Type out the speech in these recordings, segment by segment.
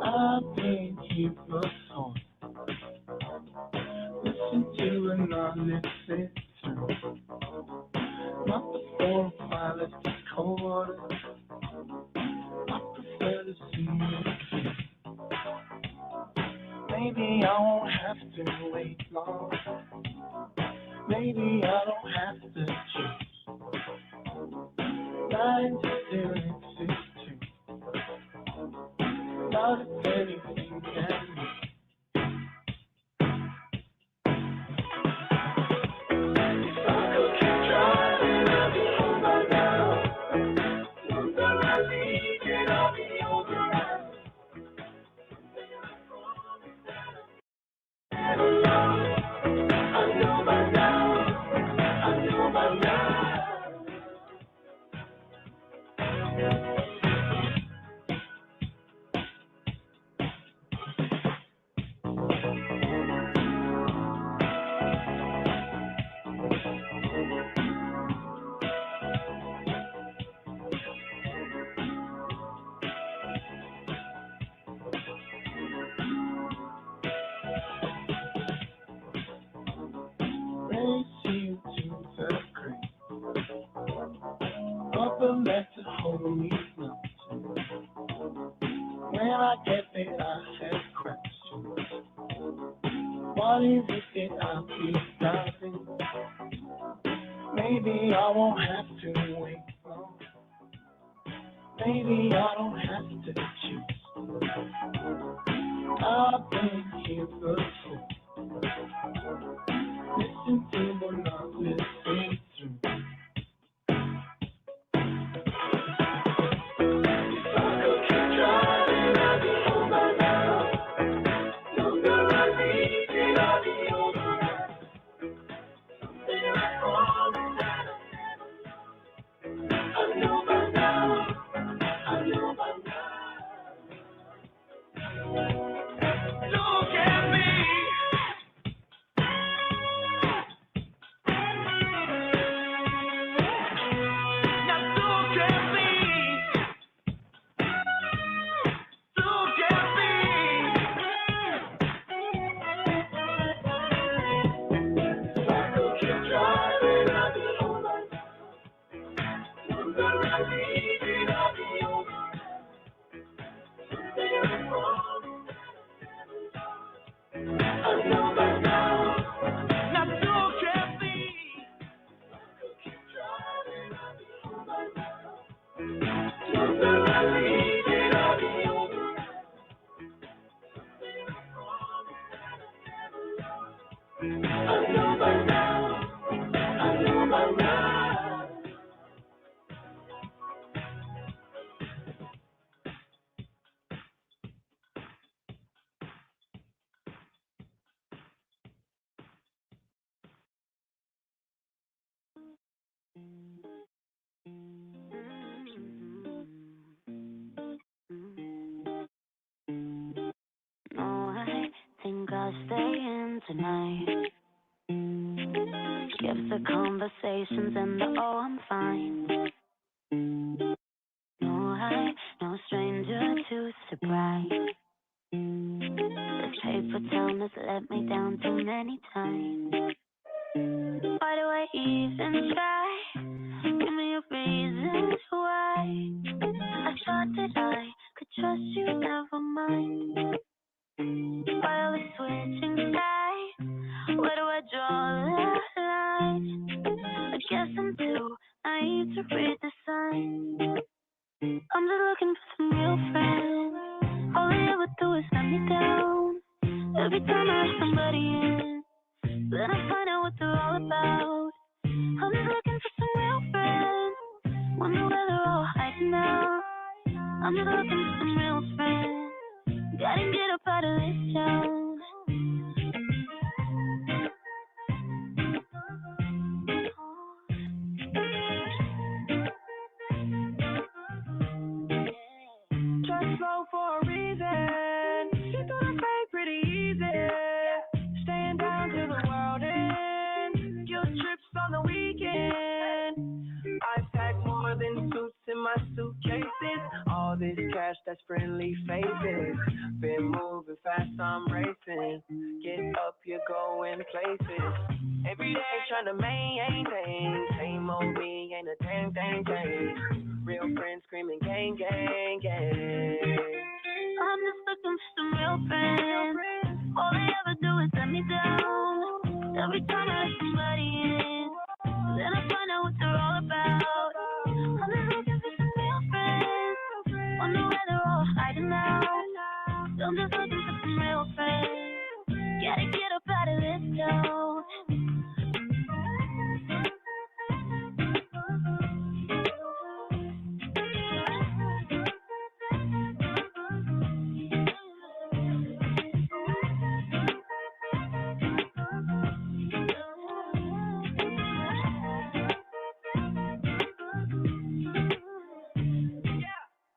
I've been here before. Listen to an honest sister. Not the 4 or 5, let's be quarter. I prefer to see you. Maybe I won't have to wait long. Maybe I don't have to choose. Lying still exists too. Not if anything can be. If I could keep driving, I'd be home by now. Once I leave it, I'll be over now. I know by now. I know by now. Race you to the grave. Up a letter hold me now. When I get there, I have questions. What is it that I'll be driving? Maybe I won't have to wait long. Maybe I don't have to choose. I've been here before. Listen to what I'm listening to. If I could keep driving, I'd be home by now. Longer I leave it, I'll be over now. Something I promise that I know by now. I know by now. Look at me. I know by now. I know by now. No, I think I'll stay in tonight. Skip the conversations and the oh, I'm fine. No, I, no stranger to surprise. This paper town has let me down too many times. Why do I even try? Give me a reason why. I thought that I could trust you, never mind. While we're switching sides, where do I draw the line? I guess I'm too naive to read the signs. I'm just looking for some real friends. All they ever do is let me down. Every time I let somebody in, then I find out what they're all about. I'm just looking for some real friends. Wonder where they're all hiding now. I'm just looking for some real friends. Gotta get up out of this town. Trust flow for a reason. She's gonna fade pretty easy. Staying down to the world end. Guilt trips on the weekend. I pack more than suits in my suitcases. All this cash, that's friendly faces. Been moving fast, I'm racing. Get up, you're going places. Every day trying to maintain. Same old me, ain't a damn thing changed. Real friends screaming gang, gang, gang. I'm just looking for some real friends. All they ever do is let me down. Every time I let somebody in, then I find out what they're all about. I'm just looking for some real friends. Wonder where they're all hiding out. I'm just looking for some real friends. Gotta get up out of this town.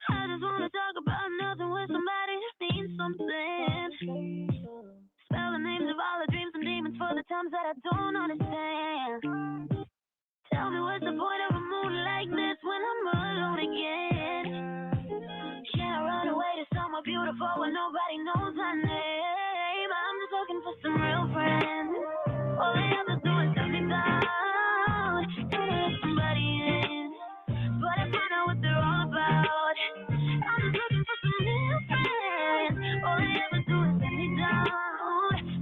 I just wanna talk about nothing with somebody that means something. Spell the names of all the dreams and demons for the times that I don't understand. Tell me what's the point of a mood like this when I'm alone again? Can I run away to somewhere beautiful where nobody knows my name? I'm just looking for some real friends. All they ever do is let me down. Gotta let somebody in, but I find out what they're all about. I'm just looking for some real friends. All they ever do is let me down.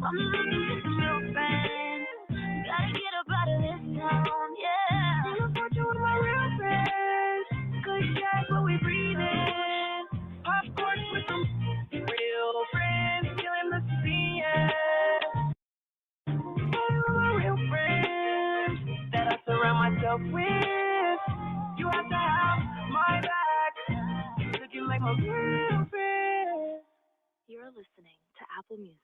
I'm just looking for some real friends. Gotta get up out of this town, yeah. I'm looking forward to with my real friends. Good shot, but we breathe in. Popcorn with some real friends, killing the scene, yeah. My real friends that I surround myself with. You have to have my back. Looking like my real friend. You're listening to Apple Music.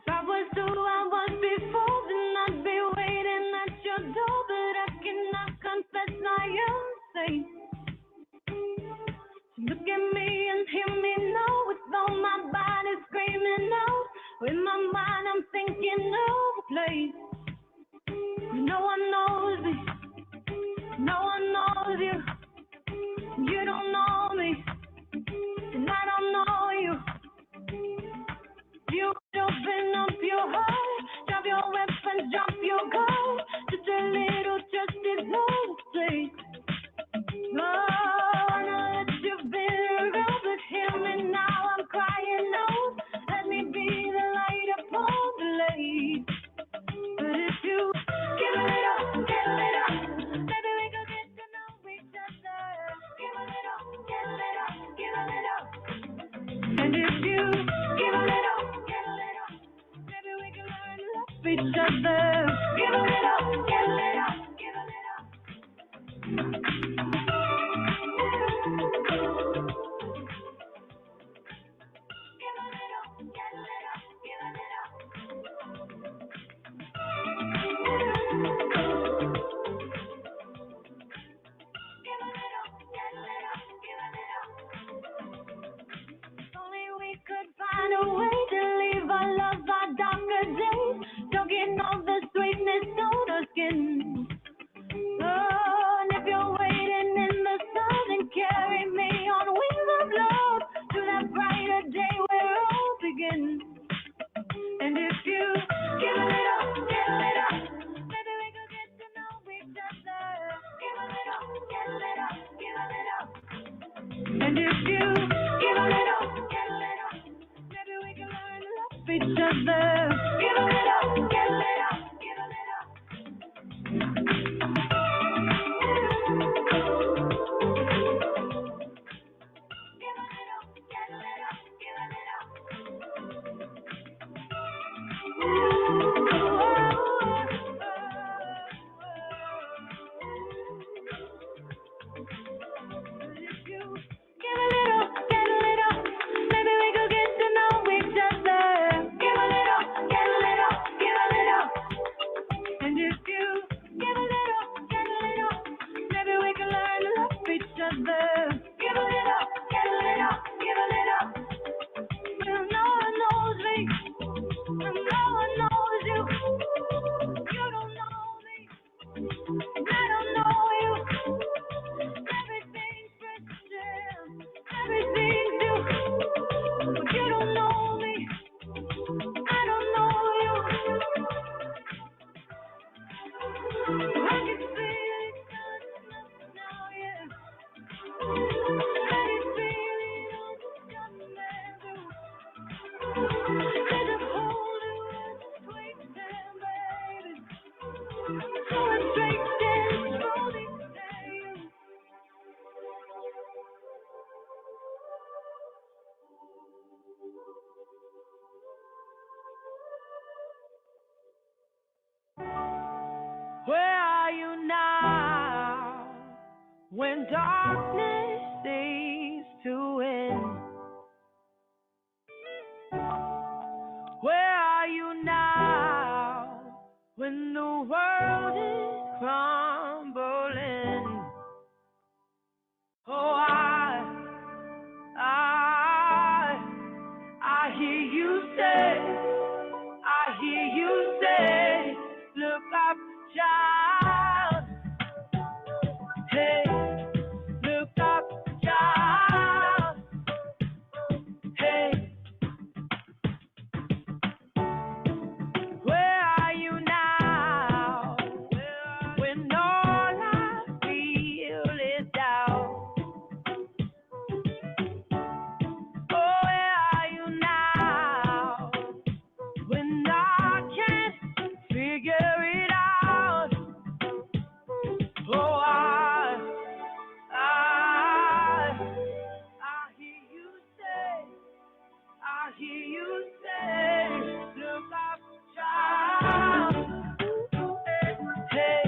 If I was who I was before, then I'd be waiting at your door. But I cannot confess I am safe. So look at me and hear me now. With all my body screaming out. With my mind I'm thinking of a place. No one knows me. And if you give a little, maybe we can learn to love each other. Give a little, give a little, give a little. Only we could find a way to leave our love, our darker days, talking all the sweetness on our skin. Oh, and if you're waiting in the sun, then carry me on wings of love to that brighter day where all begins. And if you give a little, maybe we could get to know each other. Give a little, give a little, give a little. And if you give a little, maybe we can learn to love each other. Give a little, give a little, give a little. Where are you now when darkness seems to win? Where are you now when the world is crumbling? Oh, I hear you say, look up, child. Hey, look up, child. Hey, where are you now when all I feel is doubt? Oh, where are you now when I can't figure it out? Oh, I hear you say, look up, child. Hey,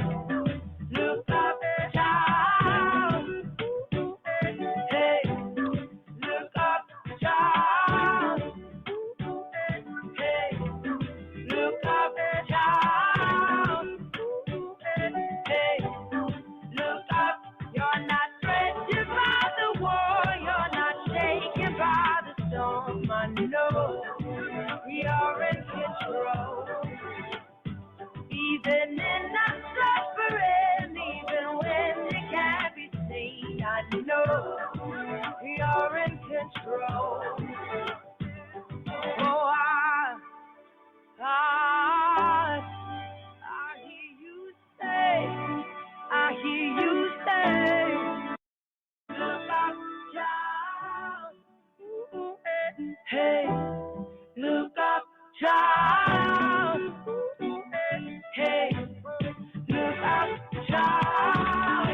look up, child. Hey, look up, child. Hey, look up, child. Hey, look up. You're not threatened by the war. You're not shaken by the storm. I know you're in control. Even in the suffering, even when it can't be seen, I know you're in control. Oh, I hear you say, look up, child. Hey, look up, child. Hey, look up, child.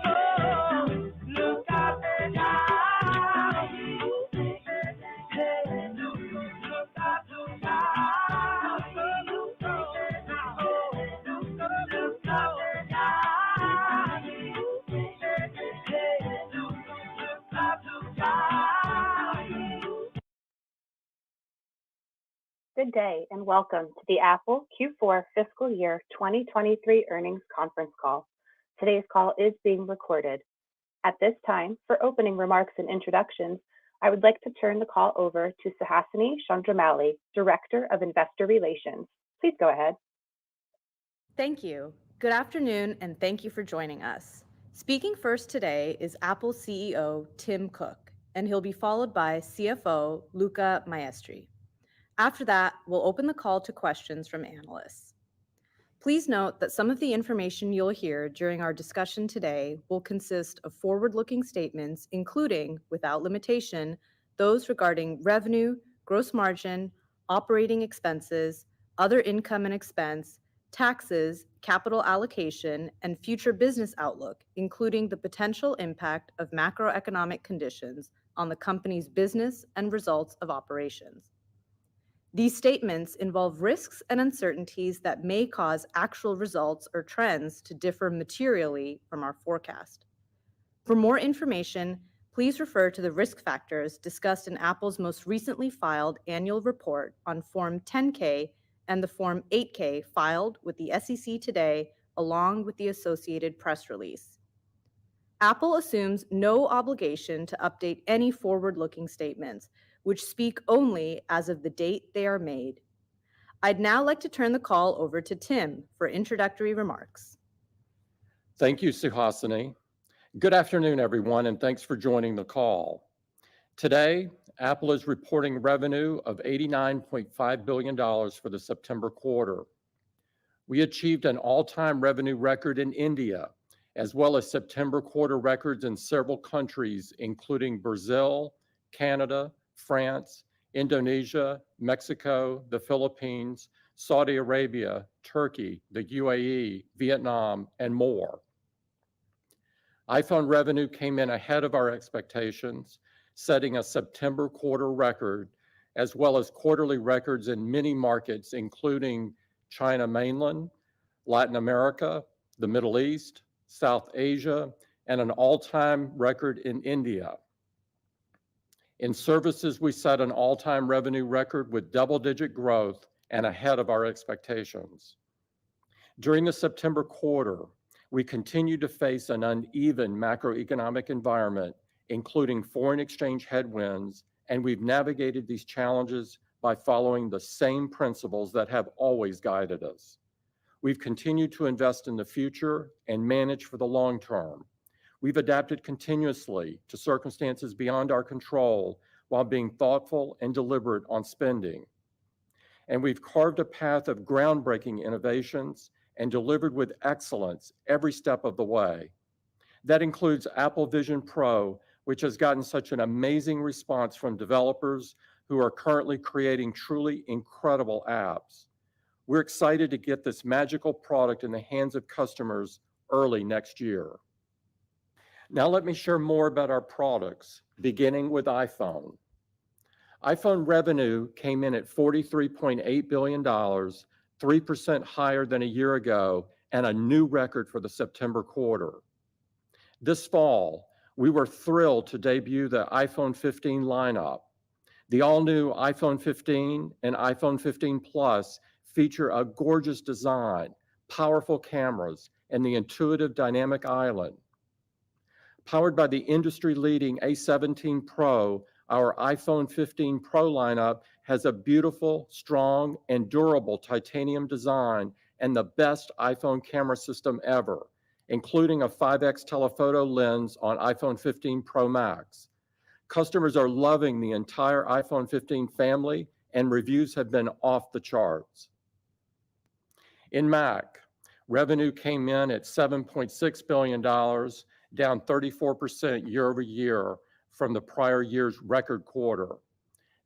Oh, look up, child. Good day and welcome to the Apple Q4 Fiscal Year 2023 Earnings Conference Call. Today's call is being recorded. At this time, for opening remarks and introductions, I would like to turn the call over to Suhasini Chandramouli, Director of Investor Relations. Please go ahead. Thank you. Good afternoon, and thank you for joining us. Speaking first today is Apple CEO Tim Cook, and he'll be followed by CFO Luca Maestri. After that, we'll open the call to questions from analysts. Please note that some of the information you'll hear during our discussion today will consist of forward-looking statements, including, without limitation, those regarding revenue, gross margin, operating expenses, other income and expense, taxes, capital allocation, and future business outlook, including the potential impact of macroeconomic conditions on the company's business and results of operations. These statements involve risks and uncertainties that may cause actual results or trends to differ materially from our forecast. For more information, please refer to the risk factors discussed in Apple's most recently filed annual report on Form 10-K and the Form 8-K filed with the SEC today, along with the associated press release. Apple assumes no obligation to update any forward-looking statements, which speak only as of the date they are made. I'd now like to turn the call over to Tim for introductory remarks. Thank you, Suhasini. Good afternoon, everyone, and thanks for joining the call. Today, Apple is reporting revenue of $89.5 billion for the September quarter. We achieved an all-time revenue record in India, as well as September quarter records in several countries, including Brazil, Canada, France, Indonesia, Mexico, the Philippines, Saudi Arabia, Turkey, the UAE, Vietnam, and more. iPhone revenue came in ahead of our expectations, setting a September quarter record, as well as quarterly records in many markets, including China mainland, Latin America, the Middle East, South Asia, and an all-time record in India. In services, we set an all-time revenue record with double-digit growth and ahead of our expectations. During the September quarter, we continued to face an uneven macroeconomic environment, including foreign exchange headwinds, and we've navigated these challenges by following the same principles that have always guided us. We've continued to invest in the future and manage for the long term. We've adapted continuously to circumstances beyond our control while being thoughtful and deliberate on spending. And we've carved a path of groundbreaking innovations and delivered with excellence every step of the way. That includes Apple Vision Pro, which has gotten such an amazing response from developers who are currently creating truly incredible apps. We're excited to get this magical product in the hands of customers early next year. Now let me share more about our products, beginning with iPhone. iPhone revenue came in at $43.8 billion, 3% higher than a year ago, and a new record for the September quarter. This fall, we were thrilled to debut the iPhone 15 lineup. The all-new iPhone 15 and iPhone 15 Plus feature a gorgeous design, powerful cameras, and the intuitive dynamic island. Powered by the industry-leading A17 Pro, our iPhone 15 Pro lineup has a beautiful, strong, and durable titanium design and the best iPhone camera system ever, including a 5x telephoto lens on iPhone 15 Pro Max. Customers are loving the entire iPhone 15 family, and reviews have been off the charts. In Mac, revenue came in at $7.6 billion, down 34% year over year from the prior year's record quarter.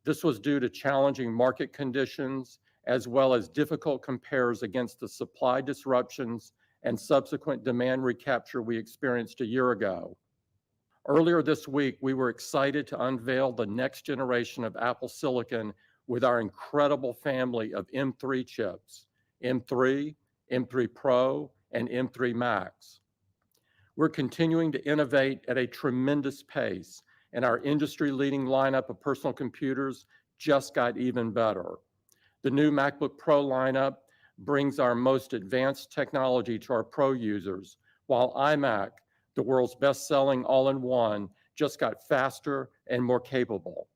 This was due to challenging market conditions, as well as difficult compares against the supply disruptions and subsequent demand recapture we experienced a year ago. Earlier this week, we were excited to unveil the next generation of Apple Silicon with our incredible family of M3 chips, M3, M3 Pro, and M3 Max. We're continuing to innovate at a tremendous pace, and our industry-leading lineup of personal computers just got even better. The new MacBook Pro lineup brings our most advanced technology to our Pro users, while iMac, the world's best-selling all-in-one, just got faster and more capable.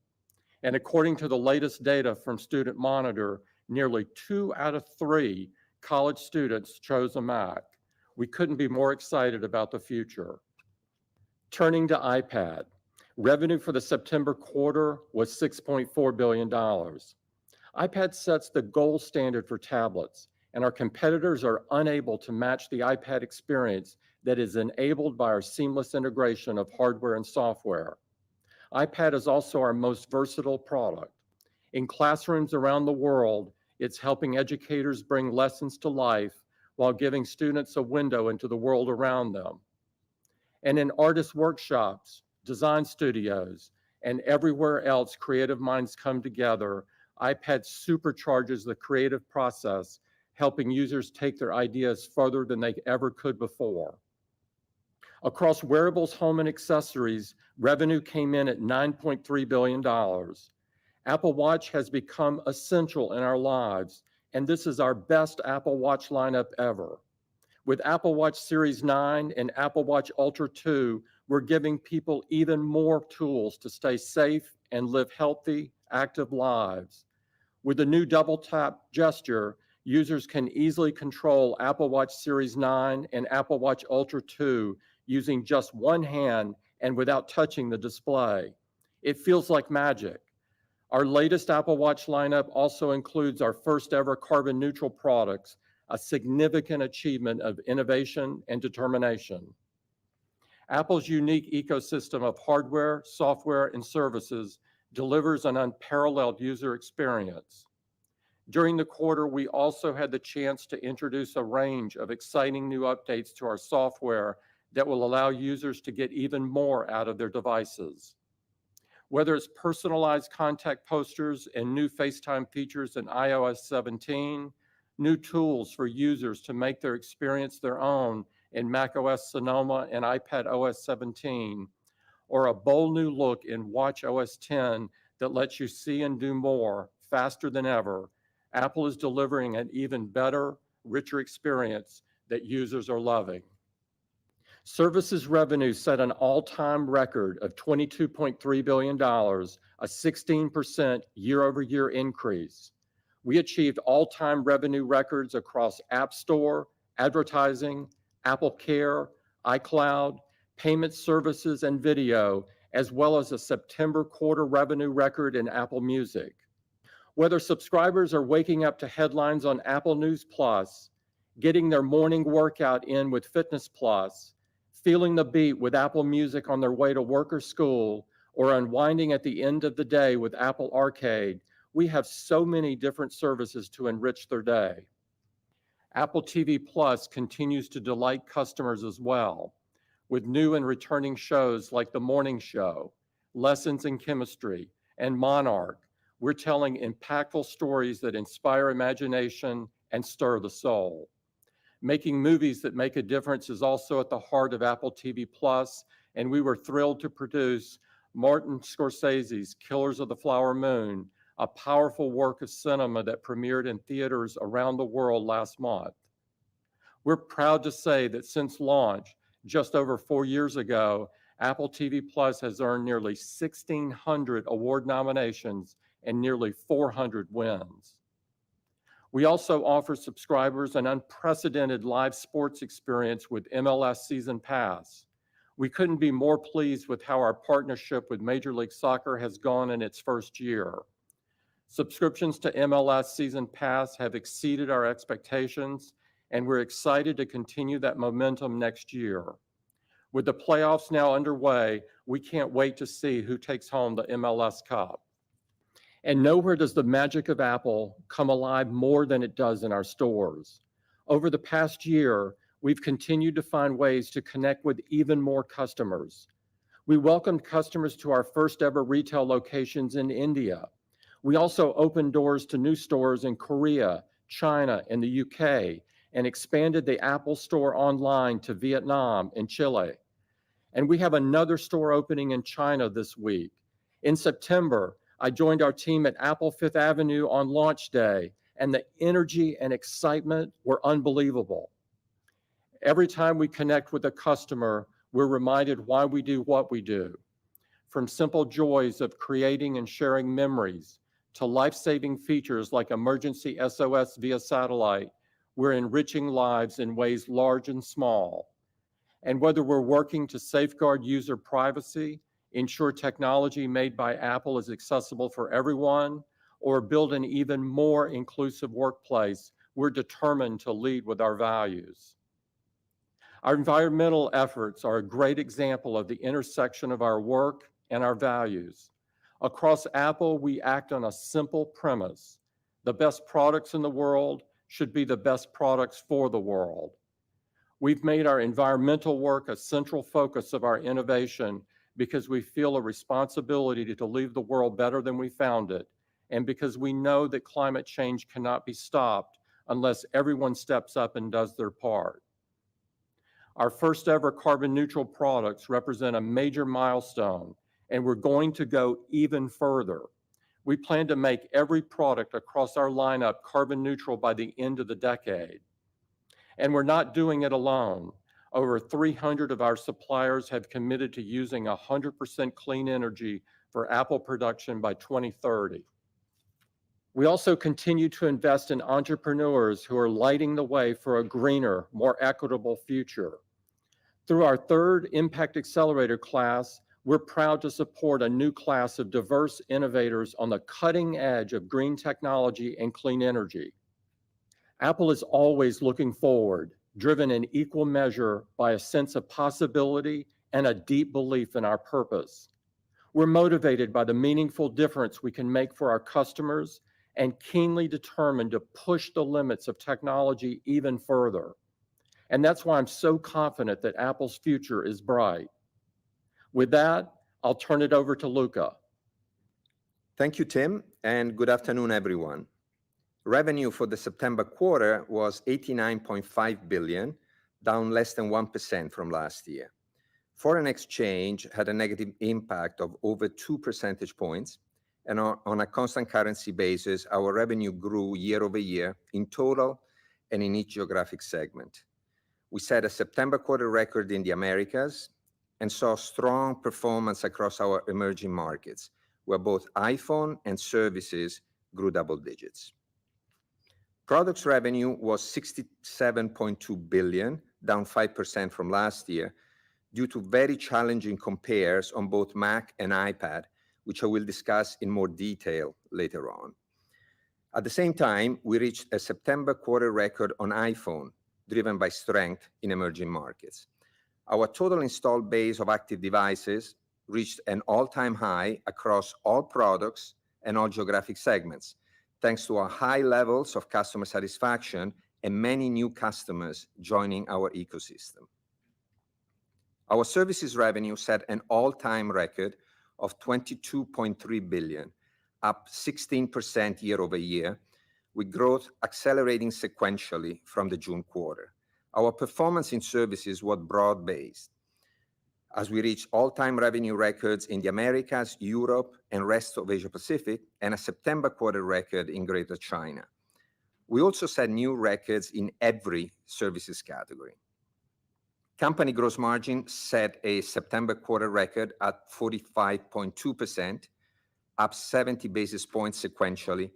And according to the latest data from Student Monitor, nearly 2 out of 3 college students chose a Mac. We couldn't be more excited about the future. Turning to iPad, revenue for the September quarter was $6.4 billion. iPad sets the gold standard for tablets, and our competitors are unable to match the iPad experience that is enabled by our seamless integration of hardware and software. iPad is also our most versatile product. In classrooms around the world, it's helping educators bring lessons to life while giving students a window into the world around them. And in artist workshops, design studios, and everywhere else creative minds come together, iPad supercharges the creative process, helping users take their ideas further than they ever could before. Across wearables, home, and accessories, revenue came in at $9.3 billion. Apple Watch has become essential in our lives, and this is our best Apple Watch lineup ever. With Apple Watch Series 9 and Apple Watch Ultra 2, we're giving people even more tools to stay safe and live healthy, active lives. With the new double tap gesture, users can easily control Apple Watch Series 9 and Apple Watch Ultra 2 using just one hand and without touching the display. It feels like magic. Our latest Apple Watch lineup also includes our first ever carbon neutral products, a significant achievement of innovation and determination. Apple's unique ecosystem of hardware, software, and services delivers an unparalleled user experience. During the quarter, we also had the chance to introduce a range of exciting new updates to our software that will allow users to get even more out of their devices. Whether it's personalized contact posters and new FaceTime features in iOS 17, new tools for users to make their experience their own in macOS Sonoma and iPadOS 17, or a bold new look in watchOS 10 that lets you see and do more faster than ever, Apple is delivering an even better, richer experience that users are loving. Services revenue set an all-time record of $22.3 billion, a 16% year-over-year increase. We achieved all-time revenue records across App Store, advertising, Apple Care, iCloud, payment services, and video, as well as a September quarter revenue record in Apple Music. Whether subscribers are waking up to headlines on Apple News Plus, getting their morning workout in with Fitness Plus, feeling the beat with Apple Music on their way to work or school, or unwinding at the end of the day with Apple Arcade, we have so many different services to enrich their day. Apple TV Plus continues to delight customers as well, with new and returning shows like The Morning Show, Lessons in Chemistry, and Monarch. We're telling impactful stories that inspire imagination and stir the soul. Making movies that make a difference is also at the heart of Apple TV Plus, and we were thrilled to produce Martin Scorsese's Killers of the Flower Moon, a powerful work of cinema that premiered in theaters around the world last month. We're proud to say that since launch, just over 4 years ago, Apple TV Plus has earned nearly 1,600 award nominations and nearly 400 wins. We also offer subscribers an unprecedented live sports experience with MLS Season Pass. We couldn't be more pleased with how our partnership with Major League Soccer has gone in its first year. Subscriptions to MLS Season Pass have exceeded our expectations, and we're excited to continue that momentum next year. With the playoffs now underway, we can't wait to see who takes home the MLS Cup. And nowhere does the magic of Apple come alive more than it does in our stores. Over the past year, we've continued to find ways to connect with even more customers. We welcomed customers to our first ever retail locations in India. We also opened doors to new stores in Korea, China, and the UK, and expanded the Apple Store online to Vietnam and Chile. And we have another store opening in China this week. In September, I joined our team at Apple Fifth Avenue on launch day, and the energy and excitement were unbelievable. Every time we connect with a customer, we're reminded why we do what we do. From simple joys of creating and sharing memories to life-saving features like emergency SOS via satellite, we're enriching lives in ways large and small. And whether we're working to safeguard user privacy, ensure technology made by Apple is accessible for everyone, or build an even more inclusive workplace, we're determined to lead with our values. Our environmental efforts are a great example of the intersection of our work and our values. Across Apple, we act on a simple premise. The best products in the world should be the best products for the world. We've made our environmental work a central focus of our innovation because we feel a responsibility to leave the world better than we found it, and because we know that climate change cannot be stopped unless everyone steps up and does their part. Our first ever carbon neutral products represent a major milestone, and we're going to go even further. We plan to make every product across our lineup carbon neutral by the end of the decade. And we're not doing it alone. Over 300 of our suppliers have committed to using 100% clean energy for Apple production by 2030. We also continue to invest in entrepreneurs who are lighting the way for a greener, more equitable future. Through our third Impact Accelerator class, we're proud to support a new class of diverse innovators on the cutting edge of green technology and clean energy. Apple is always looking forward, driven in equal measure by a sense of possibility and a deep belief in our purpose. We're motivated by the meaningful difference we can make for our customers and keenly determined to push the limits of technology even further. And that's why I'm so confident that Apple's future is bright. With that, I'll turn it over to Luca. Thank you, Tim, and good afternoon, everyone. Revenue for the September quarter was $89.5 billion, down less than 1% from last year. Foreign exchange had a negative impact of over 2 percentage points, and on a constant currency basis, our revenue grew year over year in total and in each geographic segment. We set a September quarter record in the Americas and saw strong performance across our emerging markets, where both iPhone and services grew double digits. Products revenue was $67.2 billion, down 5% from last year, due to very challenging compares on both Mac and iPad, which I will discuss in more detail later on. At the same time, we reached a September quarter record on iPhone, driven by strength in emerging markets. Our total installed base of active devices reached an all-time high across all products and all geographic segments, thanks to our high levels of customer satisfaction and many new customers joining our ecosystem. Our services revenue set an all-time record of $22.3 billion, up 16% year over year, with growth accelerating sequentially from the June quarter. Our performance in services was broad-based, as we reached all-time revenue records in the Americas, Europe, and rest of Asia Pacific, and a September quarter record in Greater China. We also set new records in every services category. Company gross margin set a September quarter record at 45.2%, up 70 basis points sequentially,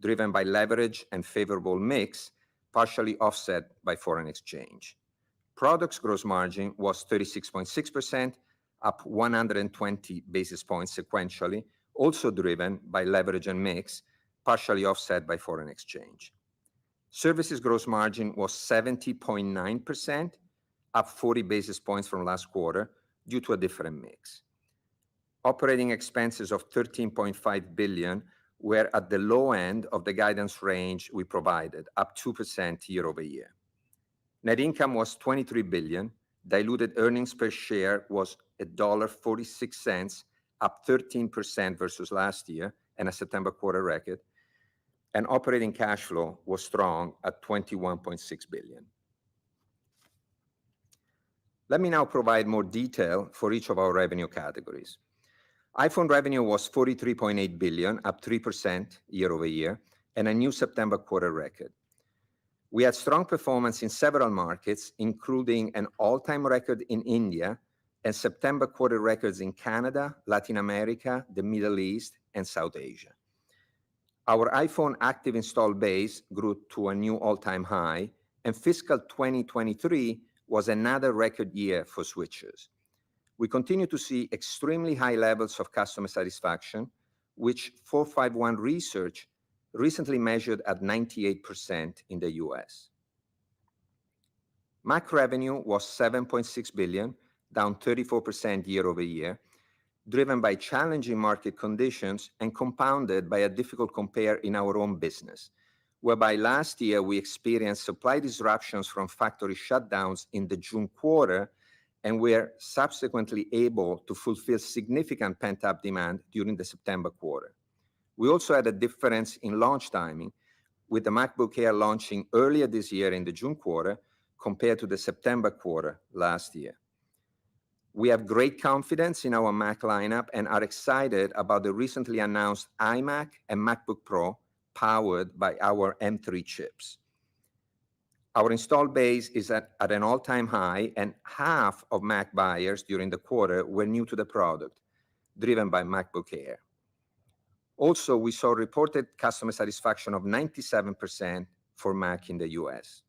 driven by leverage and favorable mix, partially offset by foreign exchange. Products gross margin was 36.6%, up 120 basis points sequentially, also driven by leverage and mix, partially offset by foreign exchange. Services gross margin was 70.9%, up 40 basis points from last quarter due to a different mix. Operating expenses of $13.5 billion were at the low end of the guidance range we provided, up 2% year over year. Net income was $23 billion. Diluted earnings per share was $1.46, up 13% versus last year, and a September quarter record. And operating cash flow was strong at $21.6 billion. Let me now provide more detail for each of our revenue categories. iPhone revenue was $43.8 billion, up 3% year over year, and a new September quarter record. We had strong performance in several markets, including an all-time record in India and September quarter records in Canada, Latin America, the Middle East, and South Asia. Our iPhone active install base grew to a new all-time high, and fiscal 2023 was another record year for switchers. We continue to see extremely high levels of customer satisfaction, which 451 Research recently measured at 98% in the US. Mac revenue was $7.6 billion, down 34% year over year, driven by challenging market conditions and compounded by a difficult compare in our own business, whereby last year we experienced supply disruptions from factory shutdowns in the June quarter and were subsequently able to fulfill significant pent-up demand during the September quarter. We also had a difference in launch timing, with the MacBook Air launching earlier this year in the June quarter compared to the September quarter last year. We have great confidence in our Mac lineup and are excited about the recently announced iMac and MacBook Pro powered by our M3 chips. Our install base is at an all-time high, and half of Mac buyers during the quarter were new to the product, driven by MacBook Air. Also, we saw reported customer satisfaction of 97% for Mac in the US.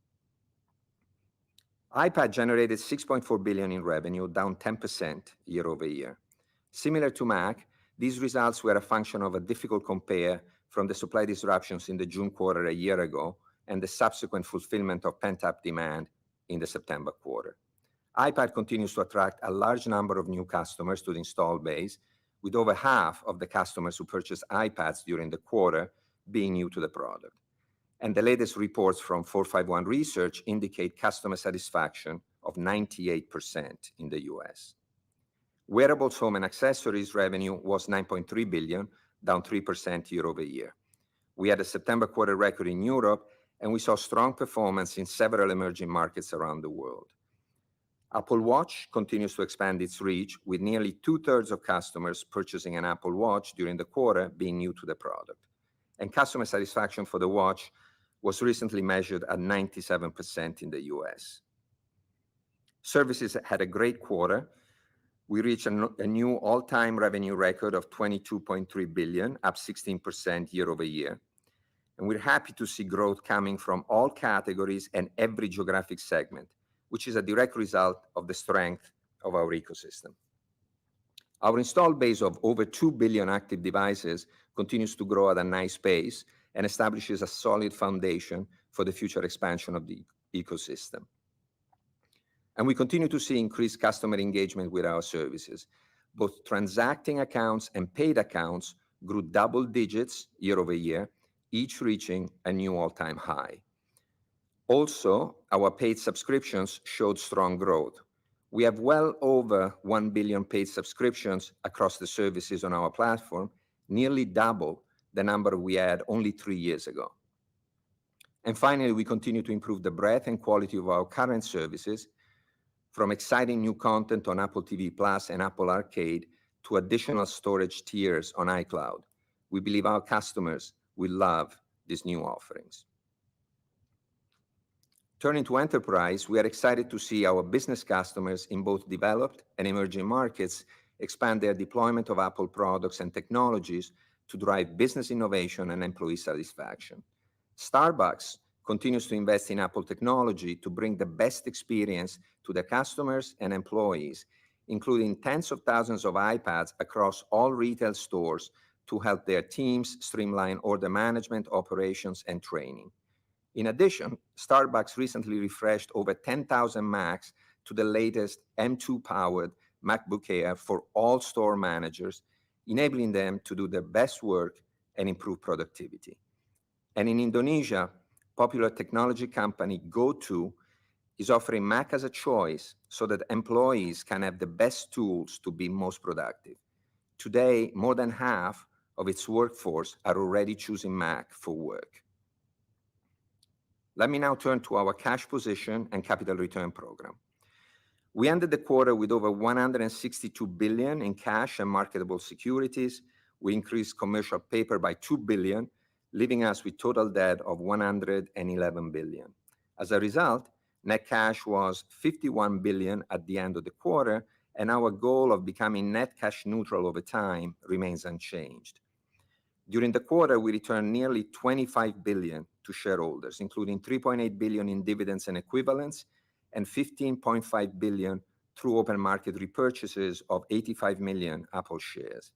iPad generated $6.4 billion in revenue, down 10% year over year. Similar to Mac, these results were a function of a difficult compare from the supply disruptions in the June quarter a year ago and the subsequent fulfillment of pent-up demand in the September quarter. iPad continues to attract a large number of new customers to the install base, with over half of the customers who purchased iPads during the quarter being new to the product. And the latest reports from 451 Research indicate customer satisfaction of 98% in the US. Wearables, home, and accessories revenue was $9.3 billion, down 3% year over year. We had a September quarter record in Europe, and we saw strong performance in several emerging markets around the world. Apple Watch continues to expand its reach, with nearly two-thirds of customers purchasing an Apple Watch during the quarter being new to the product. And customer satisfaction for the watch was recently measured at 97% in the US. Services had a great quarter. We reached a new all-time revenue record of $22.3 billion, up 16% year over year. And we're happy to see growth coming from all categories and every geographic segment, which is a direct result of the strength of our ecosystem. Our installed base of over 2 billion active devices continues to grow at a nice pace and establishes a solid foundation for the future expansion of the ecosystem. And we continue to see increased customer engagement with our services. Both transacting accounts and paid accounts grew double digits year over year, each reaching a new all-time high. Also, our paid subscriptions showed strong growth. We have well over 1 billion paid subscriptions across the services on our platform, nearly double the number we had only 3 years ago. And finally, we continue to improve the breadth and quality of our current services, from exciting new content on Apple TV Plus and Apple Arcade to additional storage tiers on iCloud. We believe our customers will love these new offerings. Turning to enterprise, we are excited to see our business customers in both developed and emerging markets expand their deployment of Apple products and technologies to drive business innovation and employee satisfaction. Starbucks continues to invest in Apple technology to bring the best experience to their customers and employees, including tens of thousands of iPads across all retail stores to help their teams streamline order management, operations, and training. In addition, Starbucks recently refreshed over 10,000 Macs to the latest M2-powered MacBook Air for all store managers, enabling them to do their best work and improve productivity. And in Indonesia, popular technology company GoTo is offering Mac as a choice so that employees can have the best tools to be most productive. Today, more than half of its workforce are already choosing Mac for work. Let me now turn to our cash position and capital return program. We ended the quarter with over $162 billion in cash and marketable securities. We increased commercial paper by $2 billion, leaving us with total debt of $111 billion. As a result, net cash was $51 billion at the end of the quarter, and our goal of becoming net cash neutral over time remains unchanged. During the quarter, we returned nearly $25 billion to shareholders, including $3.8 billion in dividends and equivalents, and $15.5 billion through open market repurchases of 85 million Apple shares.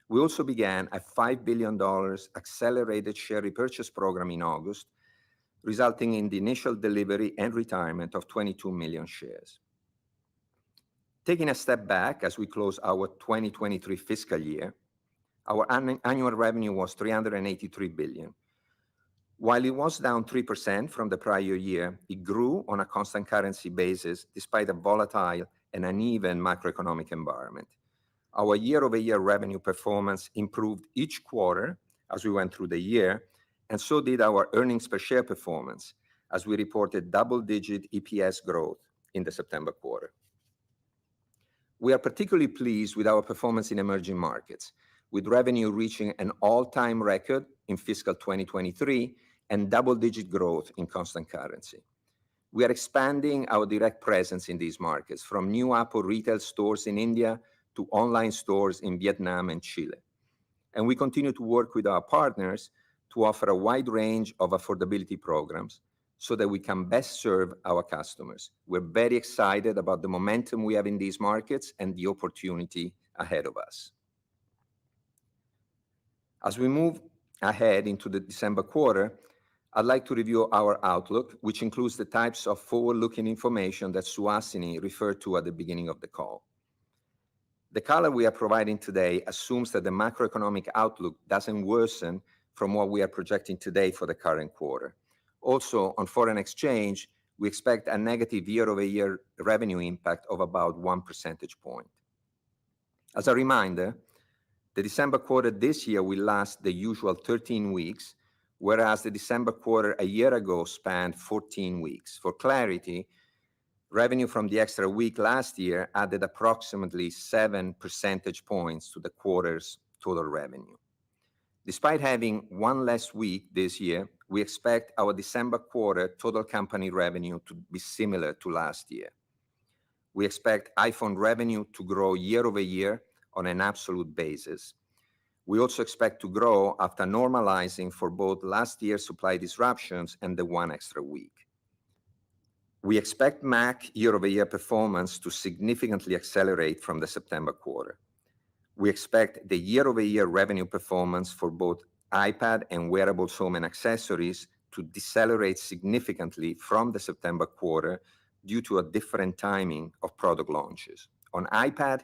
We also began a $5 billion accelerated share repurchase program in August, resulting in the initial delivery and retirement of 22 million shares. Taking a step back as we close our 2023 fiscal year, our annual revenue was $383 billion. While it was down 3% from the prior year, it grew on a constant currency basis despite a volatile and uneven macroeconomic environment. Our year-over-year revenue performance improved each quarter as we went through the year, and so did our earnings per share performance as we reported double-digit EPS growth in the September quarter. We are particularly pleased with our performance in emerging markets, with revenue reaching an all-time record in fiscal 2023 and double-digit growth in constant currency. We are expanding our direct presence in these markets, from new Apple retail stores in India to online stores in Vietnam and Chile. And we continue to work with our partners to offer a wide range of affordability programs so that we can best serve our customers. We're very excited about the momentum we have in these markets and the opportunity ahead of us. As we move ahead into the December quarter, I'd like to review our outlook, which includes the types of forward-looking information that Suhasini referred to at the beginning of the call. The color we are providing today assumes that the macroeconomic outlook doesn't worsen from what we are projecting today for the current quarter. Also, on foreign exchange, we expect a negative year-over-year revenue impact of about 1 percentage point. As a reminder, the December quarter this year will last the usual 13 weeks, whereas the December quarter a year ago spanned 14 weeks. For clarity, revenue from the extra week last year added approximately 7 percentage points to the quarter's total revenue. Despite having one less week this year, we expect our December quarter total company revenue to be similar to last year. We expect iPhone revenue to grow year over year on an absolute basis. We also expect to grow after normalizing for both last year's supply disruptions and the one extra week. We expect Mac year-over-year performance to significantly accelerate from the September quarter. We expect the year-over-year revenue performance for both iPad and wearables, home, and accessories to decelerate significantly from the September quarter due to a different timing of product launches. On iPad,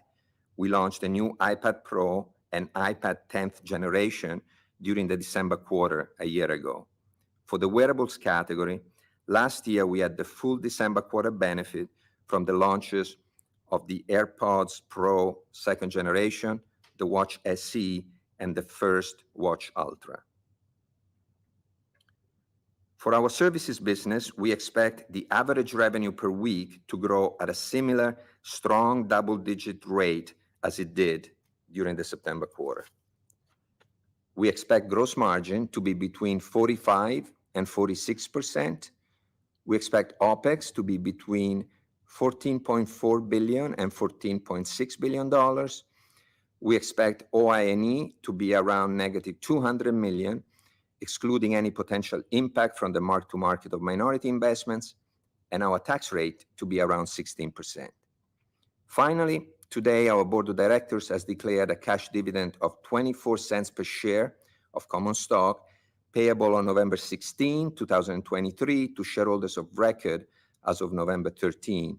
we launched a new iPad Pro and iPad 10th generation during the December quarter a year ago. For the wearables category, last year we had the full December quarter benefit from the launches of the AirPods Pro 2nd generation, the Watch SE, and the first Watch Ultra. For our services business, we expect the average revenue per week to grow at a similar strong double-digit rate as it did during the September quarter. We expect gross margin to be between 45% and 46%. We expect OpEx to be between $14.4 billion and $14.6 billion. We expect OI&E to be around negative $200 million, excluding any potential impact from the mark-to-market of minority investments, and our tax rate to be around 16%. Finally, today our board of directors has declared a cash dividend of 24 cents per share of common stock payable on November 16, 2023 to shareholders of record as of November 13,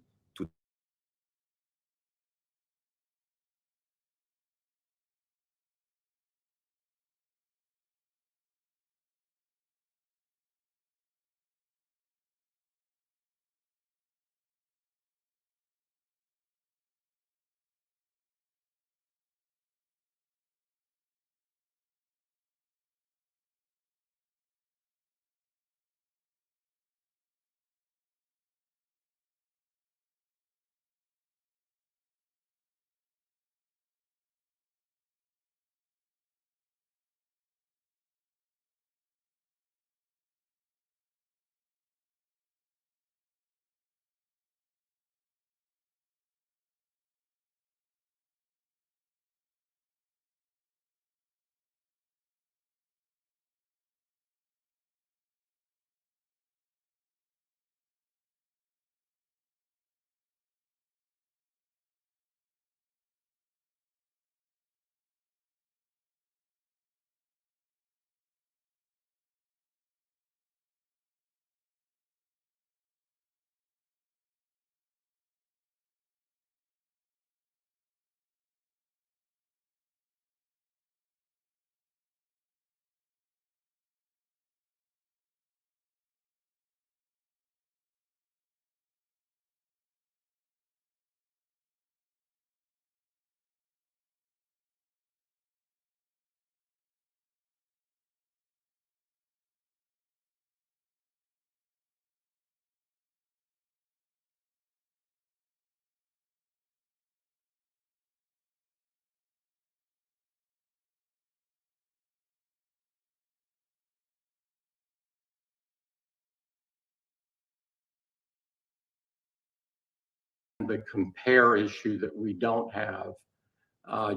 and the compare issue that we don't have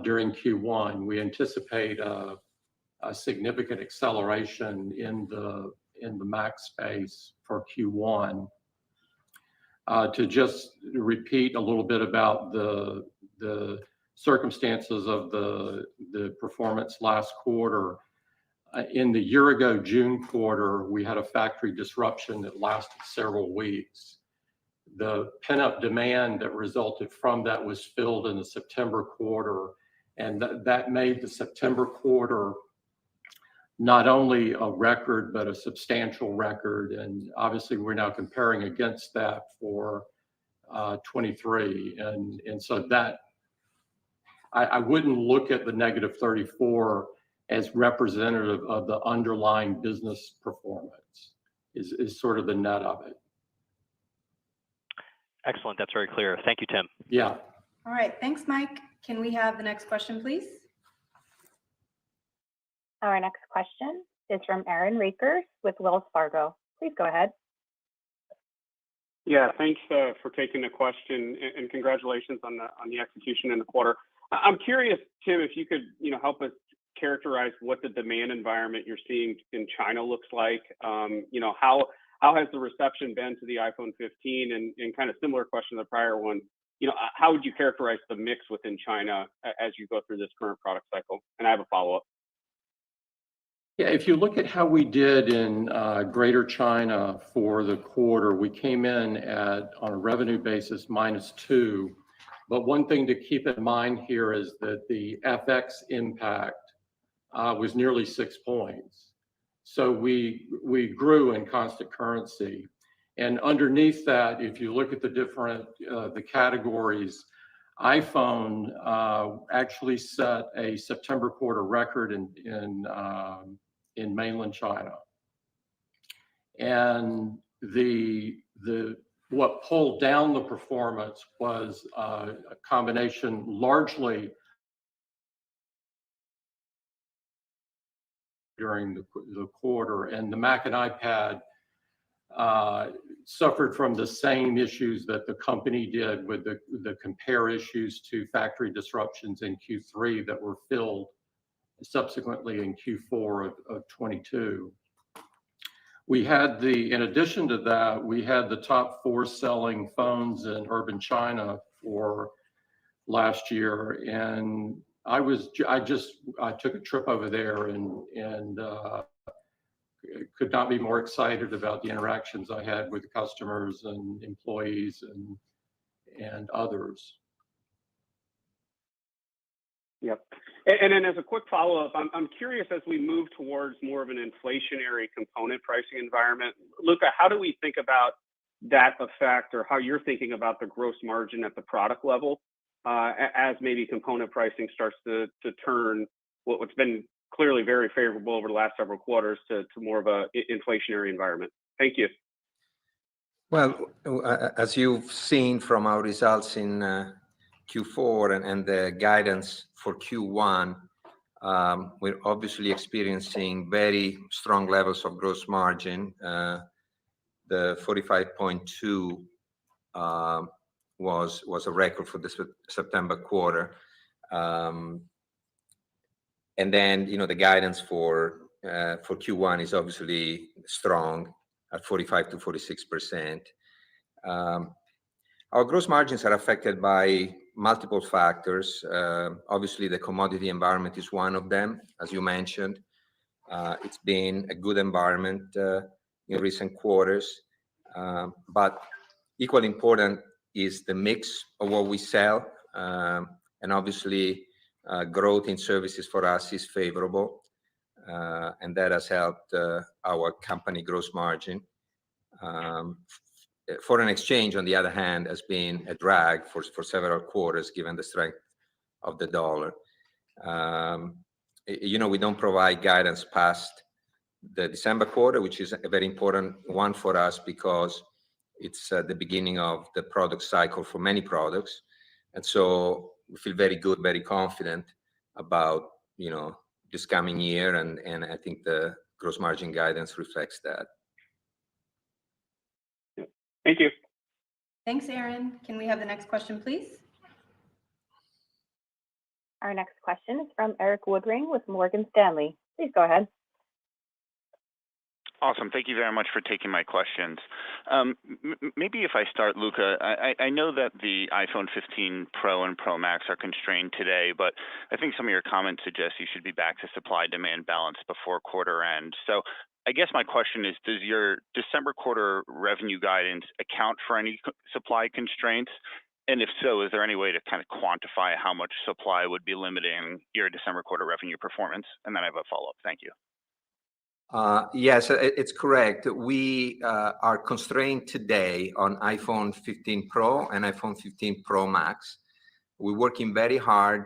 during Q1. We anticipate a significant acceleration in the Mac space for Q1. To just repeat a little bit about the circumstances of the performance last quarter. In the year ago June quarter, we had a factory disruption that lasted several weeks. The pent-up demand that resulted from that was filled in the September quarter, and that made the September quarter not only a record, but a substantial record. And obviously we're now comparing against that for 23. And so that, I wouldn't look at the negative 34 as representative of the underlying business performance, is sort of the net of it. Excellent. That's very clear. Thank you, Tim. Yeah. All right. Thanks, Mike. Can we have the next question, please? Our next question is from Aaron Rakers with Wells Fargo. Please go ahead. Yeah, thanks for taking the question, and congratulations on the execution in the quarter. I'm curious, Tim, if you could help us characterize what the demand environment you're seeing in China looks like. How has the reception been to the iPhone 15? And kind of similar question to the prior one, how would you characterize the mix within China as you go through this current product cycle? And I have a follow-up. Yeah, if you look at how we did in Greater China for the quarter, we came in at, on a revenue basis, -2. But one thing to keep in mind here is that the FX impact was nearly 6 points. So we grew in constant currency. And underneath that, if you look at the different the categories, iPhone actually set a September quarter record in mainland China. And what pulled down the performance was a combination largely during the quarter, and the Mac and iPad suffered from the same issues that the company did with the compare issues to factory disruptions in Q3 that were filled subsequently in Q4 of 22. We had in addition to that, we had the top 4 selling phones in urban China for last year. And I took a trip over there and could not be more excited about the interactions I had with customers and employees and others. Yep. And then as a quick follow-up, I'm curious, as we move towards more of an inflationary component pricing environment, Luca, how do we think about that effect, or how you're thinking about the gross margin at the product level as maybe component pricing starts to turn what's been clearly very favorable over the last several quarters to more of a inflationary environment? Thank you. Well, as you've seen from our results in Q4 and the guidance for Q1, we're obviously experiencing very strong levels of gross margin. The 45.2 was a record for the September quarter. And then, the guidance for Q1 is obviously strong at 45 to 46%. Our gross margins are affected by multiple factors. Obviously, the commodity environment is one of them, as you mentioned. It's been a good environment in recent quarters. But equally important is the mix of what we sell. And obviously, growth in services for us is favorable. And that has helped our company gross margin. Foreign exchange, on the other hand, has been a drag for several quarters, given the strength of the dollar. We don't provide guidance past the December quarter, which is a very important one for us because it's the beginning of the product cycle for many products. And so we feel very good, very confident about, this coming year. And I think the gross margin guidance reflects that. Thank you. Thanks, Aaron. Can we have the next question, please? Our next question is from Eric Woodring with Morgan Stanley. Please go ahead. Awesome. Thank you very much for taking my questions. Maybe if I start, Luca, I know that the iPhone 15 Pro and Pro Max are constrained today, but I think some of your comments suggest you should be back to supply-demand balance before quarter end. So I guess my question is, does your December quarter revenue guidance account for any supply constraints? And if so, is there any way to kind of quantify how much supply would be limiting your December quarter revenue performance? And then I have a follow-up. Thank you. Yes, it's correct. We are constrained today on iPhone 15 Pro and iPhone 15 Pro Max. We're working very hard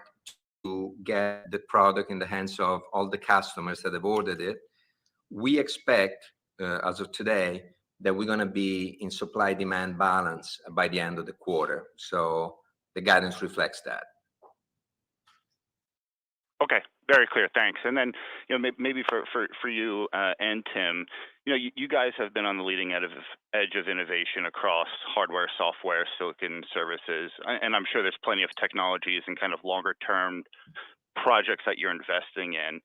to get the product in the hands of all the customers that have ordered it. We expect, as of today, that we're going to be in supply-demand balance by the end of the quarter. So the guidance reflects that. Okay, very clear. Thanks. And then, maybe for you and Tim, you guys have been on the leading edge of innovation across hardware, software, silicon, services, and I'm sure there's plenty of technologies and kind of longer-term projects that you're investing in.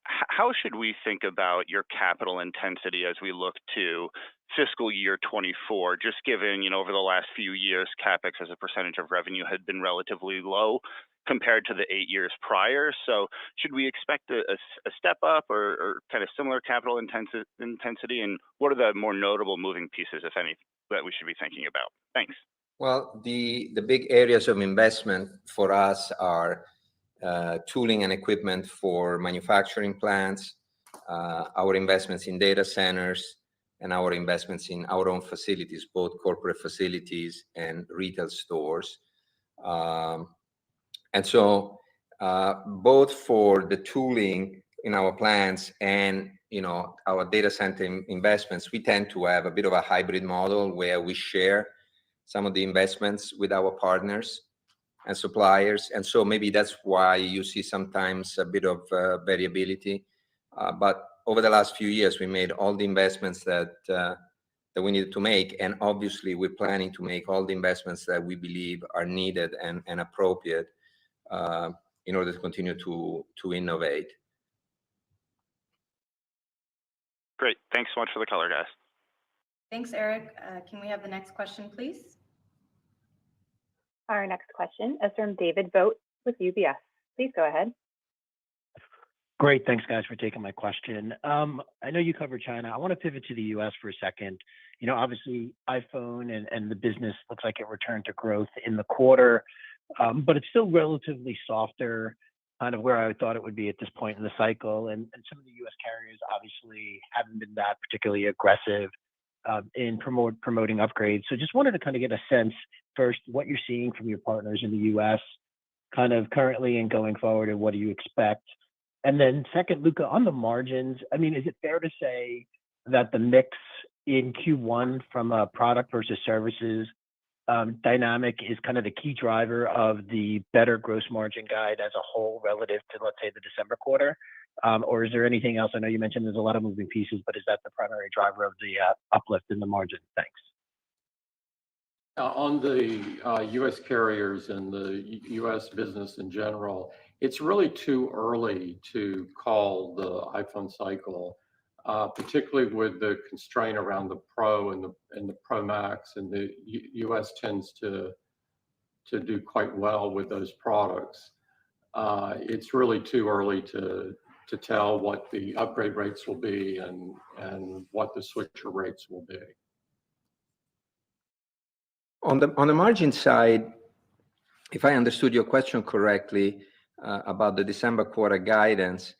How should we think about your capital intensity as we look to fiscal year 24, just given, over the last few years, CapEx as a percentage of revenue had been relatively low compared to the 8 years prior. So should we expect a step up or kind of similar capital intensity? And what are the more notable moving pieces, if any, that we should be thinking about? Thanks. Well, the big areas of investment for us are tooling and equipment for manufacturing plants, our investments in data centers, and our investments in our own facilities, both corporate facilities and retail stores. And so both for the tooling in our plants and our data center investments, we tend to have a bit of a hybrid model where we share some of the investments with our partners and suppliers. And so maybe that's why you see sometimes a bit of variability. But over the last few years, we made all the investments that we needed to make. And obviously, we're planning to make all the investments that we believe are needed and appropriate in order to continue to innovate. Great. Thanks so much for the color, guys. Thanks, Eric. Can we have the next question, please? Our next question is from David Vogt with UBS. Please go ahead. Great. Thanks, guys, for taking my question. I know you covered China. I want to pivot to the U.S. for a second. Obviously, iPhone and the business looks like it returned to growth in the quarter, but it's still relatively softer, kind of where I thought it would be at this point in the cycle. And some of the U.S. carriers obviously haven't been that particularly aggressive in promoting upgrades. So just wanted to kind of get a sense, first, what you're seeing from your partners in the U.S. kind of currently and going forward, and what do you expect? And then second, Luca, on the margins, I mean, is it fair to say that the mix in Q1 from a product versus services dynamic is kind of the key driver of the better gross margin guide as a whole relative to, let's say, the December quarter? Or is there anything else? I know you mentioned there's a lot of moving pieces, but is that the primary driver of the uplift in the margin? Thanks. On the U.S. carriers and the U.S. business in general, it's really too early to call the iPhone cycle, particularly with the constraint around the Pro and the Pro Max. And the U.S. tends to do quite well with those products. It's really too early to tell what the upgrade rates will be and what the switcher rates will be. On the margin side, if I understood your question correctly about the December quarter guidance,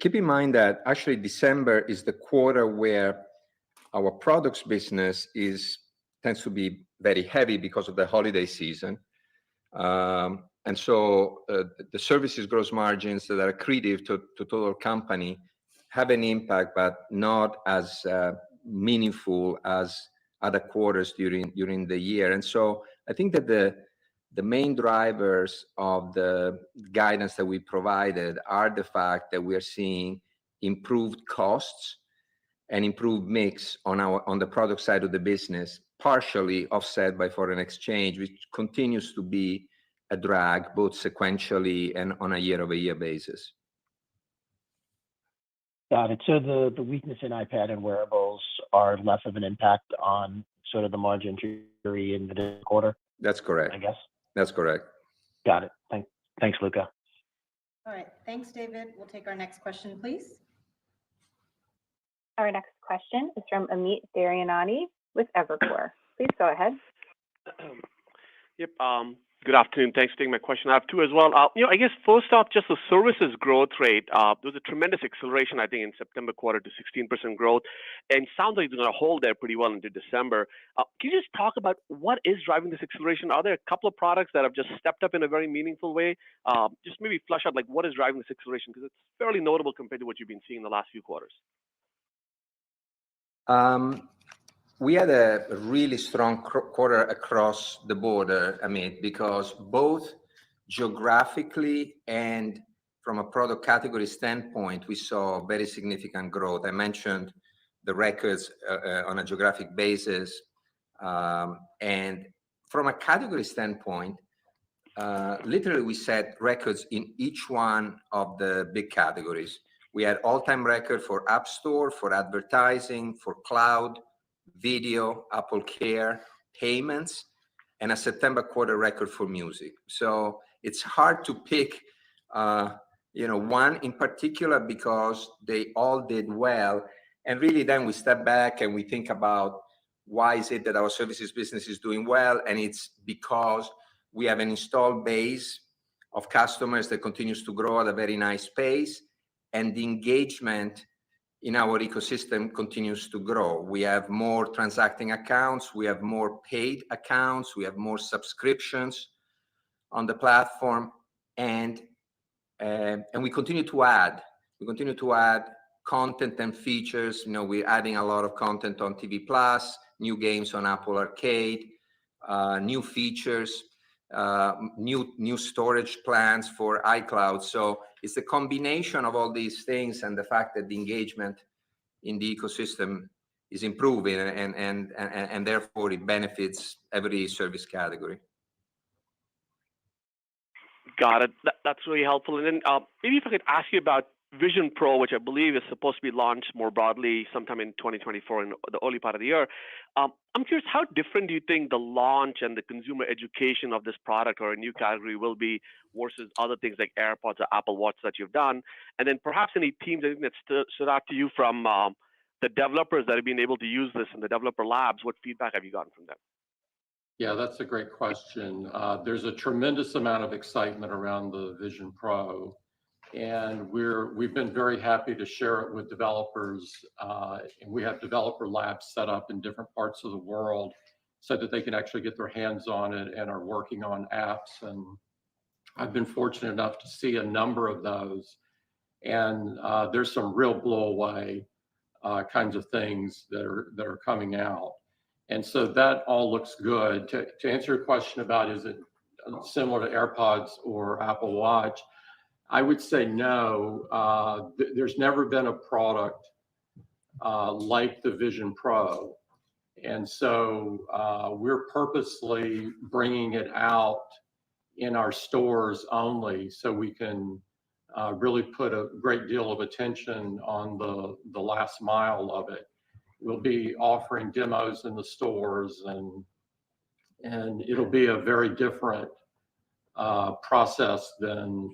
keep in mind that actually December is the quarter where our products business tends to be very heavy because of the holiday season. And so the services gross margins that are accretive to total company have an impact, but not as meaningful as other quarters during the year. And so I think that the main drivers of the guidance that we provided are the fact that we are seeing improved costs and improved mix on the product side of the business, partially offset by foreign exchange, which continues to be a drag both sequentially and on a year-over-year basis. Got it. So the weakness in iPad and wearables are less of an impact on sort of the margin trajectory in the quarter, That's correct. I guess? That's correct. Got it. Thanks, Luca. All right, thanks, David. We'll take our next question, please. Our next question is from Amit Daryanani with Evercore. Please go ahead. Yep. Good afternoon. Thanks for taking my question. I have two as well. I guess first off, just the services growth rate. There was a tremendous acceleration, I think, in September quarter to 16% growth, and sounds like it's going to hold there pretty well into December. Can you just talk about what is driving this acceleration? Are there a couple of products that have just stepped up in a very meaningful way? Just maybe flesh out like what is driving this acceleration, because it's fairly notable compared to what you've been seeing in the last few quarters. We had a really strong quarter across the border, Amit, because both geographically and from a product category standpoint, we saw very significant growth. I mentioned the records on a geographic basis. And from a category standpoint, literally we set records in each one of the big categories. We had all-time record for App Store, for advertising, for cloud, video, Apple Care, payments, and a September quarter record for music. So it's hard to pick, one in particular because they all did well. And really then we step back and we think about why is it that our services business is doing well? And it's because we have an installed base of customers that continues to grow at a very nice pace, and the engagement in our ecosystem continues to grow. We have more transacting accounts, we have more paid accounts, we have more subscriptions on the platform, and we continue to add. We continue to add content and features. We're adding a lot of content on TV Plus, new games on Apple Arcade, new features, new storage plans for iCloud. So it's a combination of all these things and the fact that the engagement in the ecosystem is improving, and therefore it benefits every service category. Got it. That's really helpful. And then maybe if I could ask you about Vision Pro, which I believe is supposed to be launched more broadly sometime in 2024 in the early part of the year. I'm curious, how different do you think the launch and the consumer education of this product or a new category will be versus other things like AirPods or Apple Watch that you've done? And then perhaps any themes that stood out to you from the developers that have been able to use this in the developer labs. What feedback have you gotten from them? Yeah, that's a great question. There's a tremendous amount of excitement around the Vision Pro. And we've been very happy to share it with developers. And we have developer labs set up in different parts of the world so that they can actually get their hands on it and are working on apps. And I've been fortunate enough to see a number of those. And there's some real blow away kinds of things that are coming out. And so that all looks good. To answer your question about is it similar to AirPods or Apple Watch, I would say no. There's never been a product like the Vision Pro. And so we're purposely bringing it out in our stores only so we can really put a great deal of attention on the last mile of it. We'll be offering demos in the stores, and it'll be a very different process than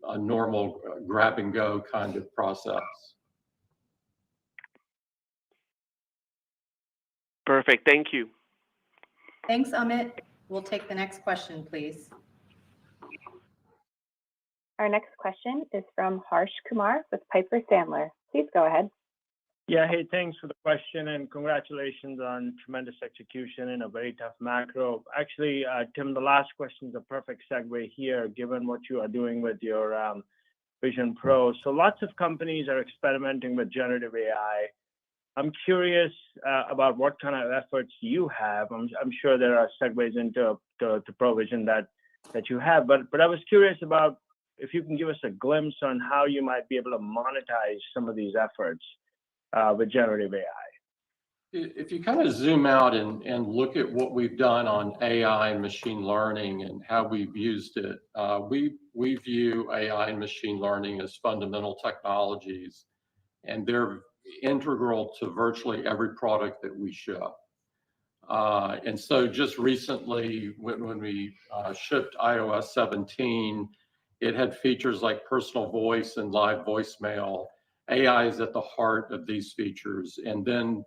a normal grab and go kind of process. Perfect. Thank you. Thanks, Amit. We'll take the next question, please. Our next question is from Harsh Kumar with Piper Sandler. Please go ahead. Yeah, hey, thanks for the question and congratulations on tremendous execution in a very tough macro. Actually, Tim, the last question is a perfect segue here, given what you are doing with your Vision Pro. So lots of companies are experimenting with generative AI. I'm curious about what kind of efforts you have. I'm sure there are segues into the provision that you have, but I was curious about if you can give us a glimpse on how you might be able to monetize some of these efforts with generative AI. If you kind of zoom out and look at what we've done on AI and machine learning and how we've used it, we view AI and machine learning as fundamental technologies, and they're integral to virtually every product that we ship. And so just recently, when we shipped iOS 17, it had features like personal voice and live voicemail. AI is at the heart of these features. And then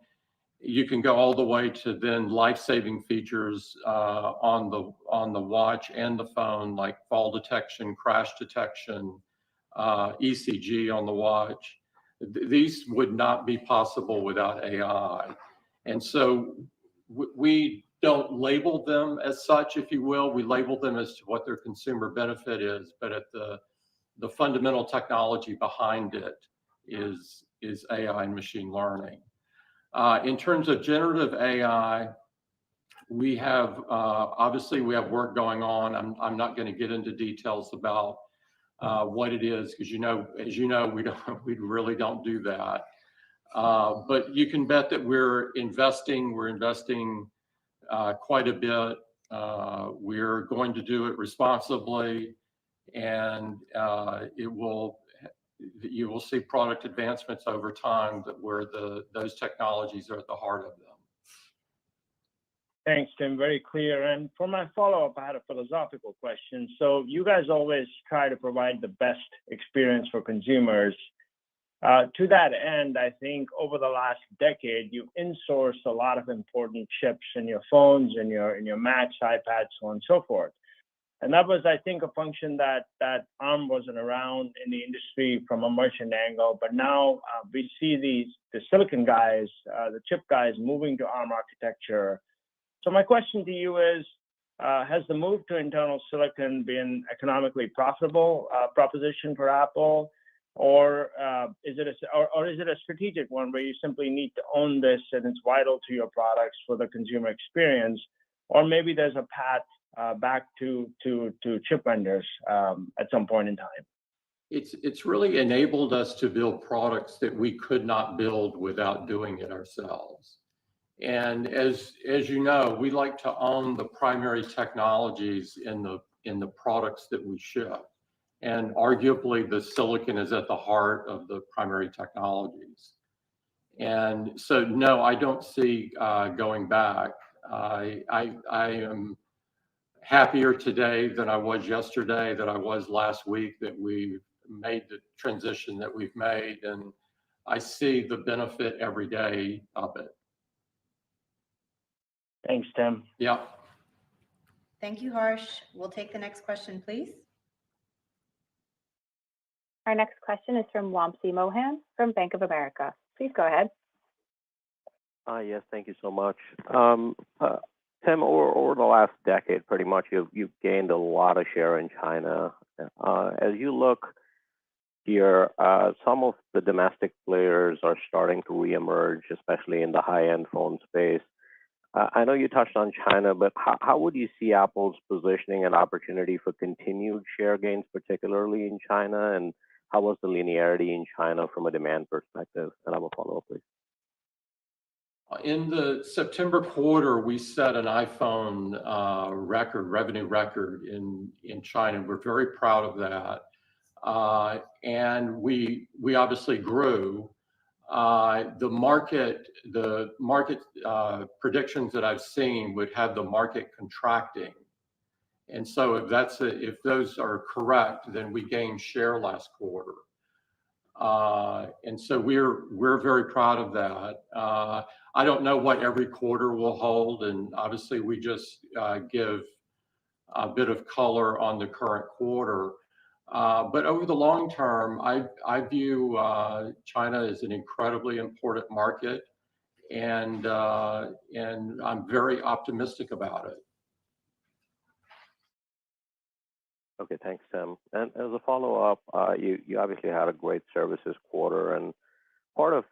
you can go all the way to then life-saving features on the watch and the phone, like fall detection, crash detection, ECG on the watch. These would not be possible without AI. And so we don't label them as such, if you will. We label them as to what their consumer benefit is, but at the fundamental technology behind it is AI and machine learning. In terms of generative AI, we have obviously we have work going on. I'm not going to get into details about what it is because as you know, we really don't do that. But you can bet that we're investing. We're investing quite a bit. We're going to do it responsibly, and you will see product advancements over time where those technologies are at the heart of them. Thanks, Tim. Very clear. And for my follow-up, I had a philosophical question. So you guys always try to provide the best experience for consumers. To that end, I think over the last decade, you've insourced a lot of important chips in your phones, in your Macs, iPads, so on and so forth. And that was, I think, a function that ARM wasn't around in the industry from a merchant angle. But now we see the silicon guys, the chip guys moving to ARM architecture. So my question to you is, has the move to internal silicon been economically profitable proposition for Apple? Or is it a strategic one where you simply need to own this and it's vital to your products for the consumer experience? Or maybe there's a path back to chip vendors at some point in time? It's really enabled us to build products that we could not build without doing it ourselves. And as you know, we like to own the primary technologies in the products that we ship. And arguably, the silicon is at the heart of the primary technologies. And so, no, I don't see going back. I am happier today than I was yesterday, that I was last week, that we made the transition that we've made. And I see the benefit every day of it. Thanks, Tim. Yeah. Thank you, Harsh. We'll take the next question, please. Our next question is from Wamsi Mohan from Bank of America. Please go ahead. Yes, thank you so much. Tim, over the last decade, pretty much, you've gained a lot of share in China. As you look here, some of the domestic players are starting to reemerge, especially in the high-end phone space. I know you touched on China, but how would you see Apple's positioning and opportunity for continued share gains, particularly in China? And how was the linearity in China from a demand perspective? And I have a follow-up, please. In the September quarter, we set an iPhone revenue record in China. We're very proud of that. And we obviously grew. The market predictions that I've seen would have the market contracting. And so if those are correct, then we gained share last quarter. And so we're very proud of that. I don't know what every quarter will hold, and obviously we just give a bit of color on the current quarter. But over the long term, I view China as an incredibly important market, and I'm very optimistic about it. Okay, thanks, Tim. And as a follow-up, you obviously had a great services quarter, and part of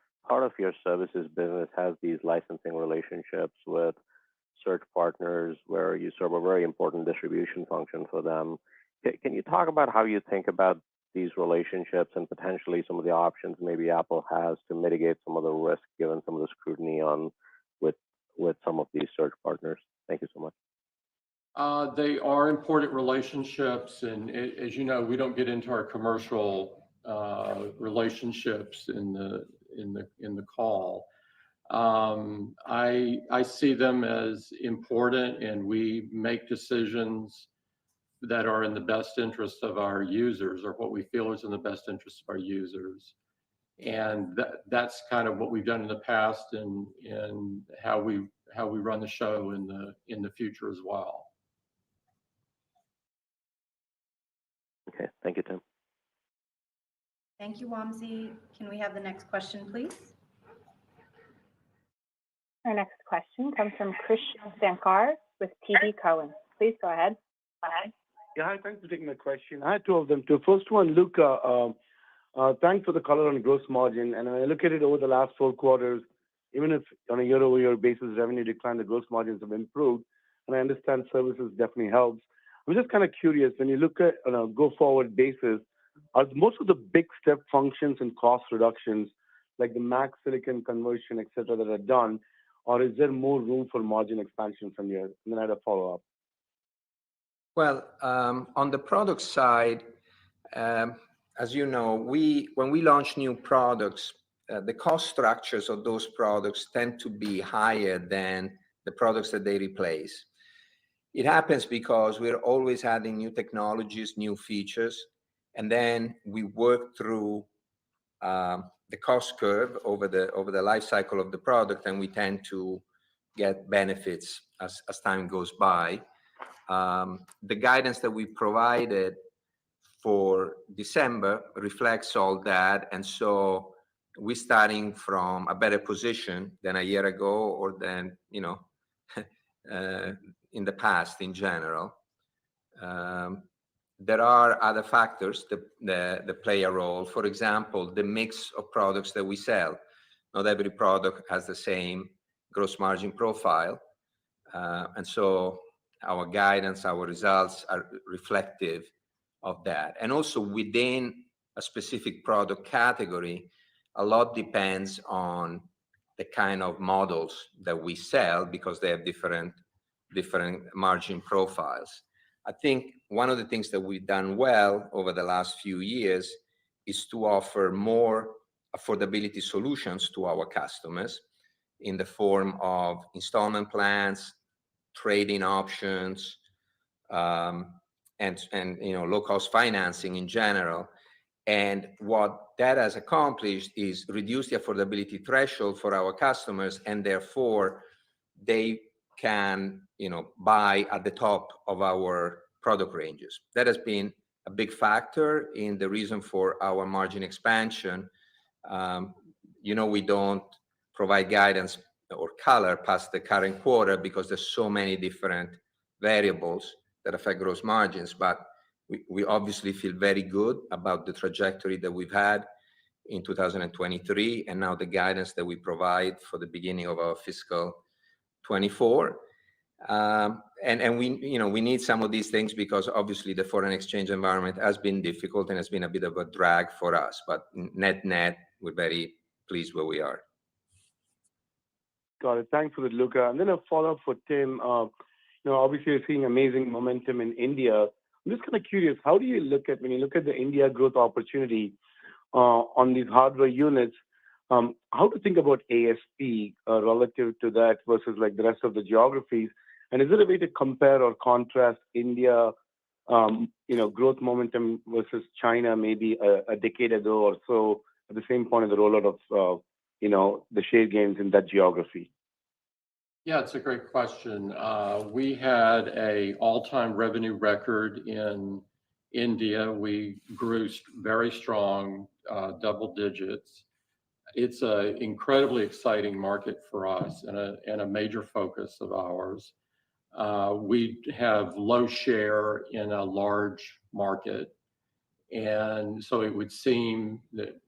your services business has these licensing relationships with search partners where you serve a very important distribution function for them. Can you talk about how you think about these relationships and potentially some of the options maybe Apple has to mitigate some of the risk given some of the scrutiny on with some of these search partners? Thank you so much. They are important relationships, and as you know, we don't get into our commercial relationships in the call. I see them as important, and we make decisions that are in the best interest of our users, or what we feel is in the best interest of our users. And that's kind of what we've done in the past, and how we run the show in the future as well. Okay, thank you, Tim. Thank you, Wamsi. Can we have the next question, please? Our next question comes from Krish Sankar with TD Cowen. Please go ahead. Yeah, hi, thanks for taking my question. I had two of them too. First one, Luca, thanks for the color on gross margin. And when I look at it over the last 4 quarters, even if on a year-over-year basis revenue declined, the gross margins have improved. And I understand services definitely helps. I'm just kind of curious, when you look at on a go-forward basis, are most of the big step functions and cost reductions, like the Mac silicon conversion, et cetera, that are done, or is there more room for margin expansion from here? And then I had a follow-up. Well, on the product side, as you know, when we launch new products, the cost structures of those products tend to be higher than the products that they replace. It happens because we're always adding new technologies, new features, and then we work through the cost curve over the life cycle of the product, and we tend to get benefits as time goes by. The guidance that we provided for December reflects all that, and so we're starting from a better position than a year ago, or than in the past in general. There are other factors that play a role. For example, the mix of products that we sell. Not every product has the same gross margin profile, and so our guidance, our results are reflective of that. And also within a specific product category, a lot depends on the kind of models that we sell, because they have different margin profiles. I think one of the things that we've done well over the last few years is to offer more affordability solutions to our customers in the form of installment plans, trading options, and low-cost financing in general. And what that has accomplished is reduce the affordability threshold for our customers, and therefore they can buy at the top of our product ranges. That has been a big factor in the reason for our margin expansion. We don't provide guidance or color past the current quarter because there's so many different variables that affect gross margins, but we obviously feel very good about the trajectory that we've had in 2023, and now the guidance that we provide for the beginning of our fiscal 24. And we need some of these things because obviously the foreign exchange environment has been difficult and has been a bit of a drag for us, but net, we're very pleased where we are. Got it. Thanks for that, Luca. And then a follow-up for Tim. Obviously you're seeing amazing momentum in India. I'm just kind of curious, how do you look at, when you look at the India growth opportunity on these hardware units, how to think about ASP relative to that versus like the rest of the geographies? And is there a way to compare or contrast India, growth momentum versus China maybe a decade ago or so at the same point of the rollout of, the share gains in that geography? Yeah, it's a great question. We had an all-time revenue record in India. We grew very strong, double digits. It's an incredibly exciting market for us and a major focus of ours. We have low share in a large market, and so it would seem that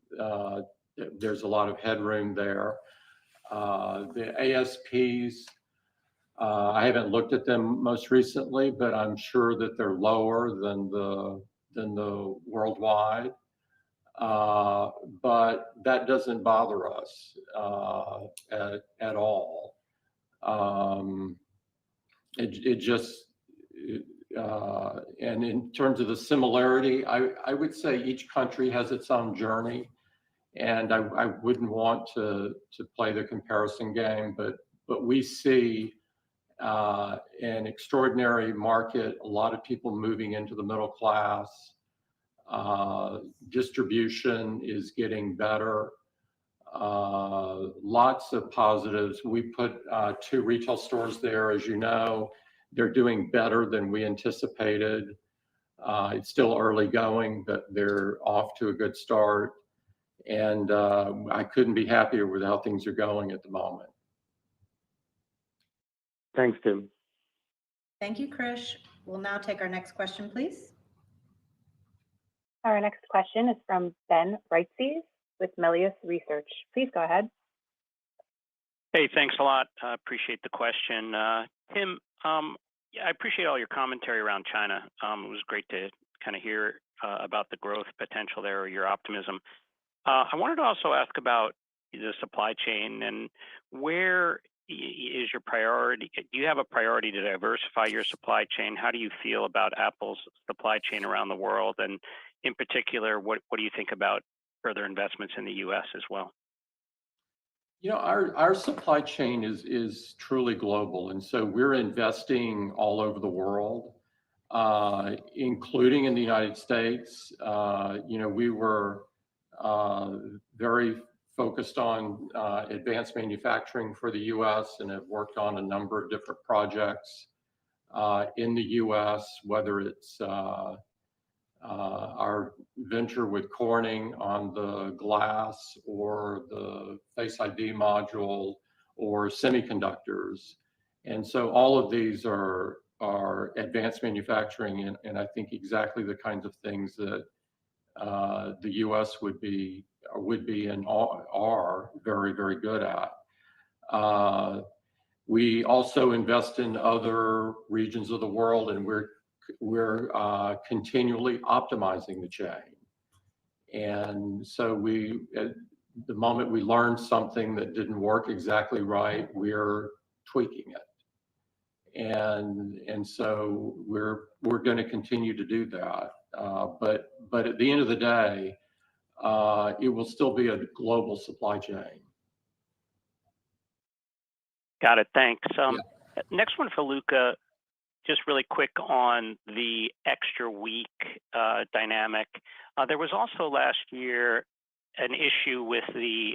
there's a lot of headroom there. The ASPs, I haven't looked at them most recently, but I'm sure that they're lower than the worldwide. But that doesn't bother us at all. It just, and in terms of the similarity, I would say each country has its own journey, and I wouldn't want to play the comparison game, but we see an extraordinary market, a lot of people moving into the middle class. Distribution is getting better. Lots of positives. We put 2 retail stores there, as you know. They're doing better than we anticipated. It's still early going, but they're off to a good start. And I couldn't be happier with how things are going at the moment. Thanks, Tim. Thank you, Krish. We'll now take our next question, please. Our next question is from Ben Reitzes with Melius Research. Please go ahead. Hey, thanks a lot. Appreciate the question. Tim, I appreciate all your commentary around China. It was great to kind of hear about the growth potential there, or your optimism. I wanted to also ask about the supply chain and where is your priority? Do you have a priority to diversify your supply chain? How do you feel about Apple's supply chain around the world? And in particular, what do you think about further investments in the U.S. as well? You know, our supply chain is truly global, and so we're investing all over the world, including in the United States. You know, we were very focused on advanced manufacturing for the U.S. and have worked on a number of different projects in the U.S., whether it's our venture with Corning on the glass or the Face ID module or semiconductors. And so all of these are advanced manufacturing, and I think exactly the kinds of things that the U.S. would be and are very, very good at. We also invest in other regions of the world, and we're continually optimizing the chain. And so at the moment we learn something that didn't work exactly right, we're tweaking it. And so we're going to continue to do that. But at the end of the day, it will still be a global supply chain. Got it. Thanks. Next one for Luca. Just really quick on the extra week dynamic. There was also last year an issue with the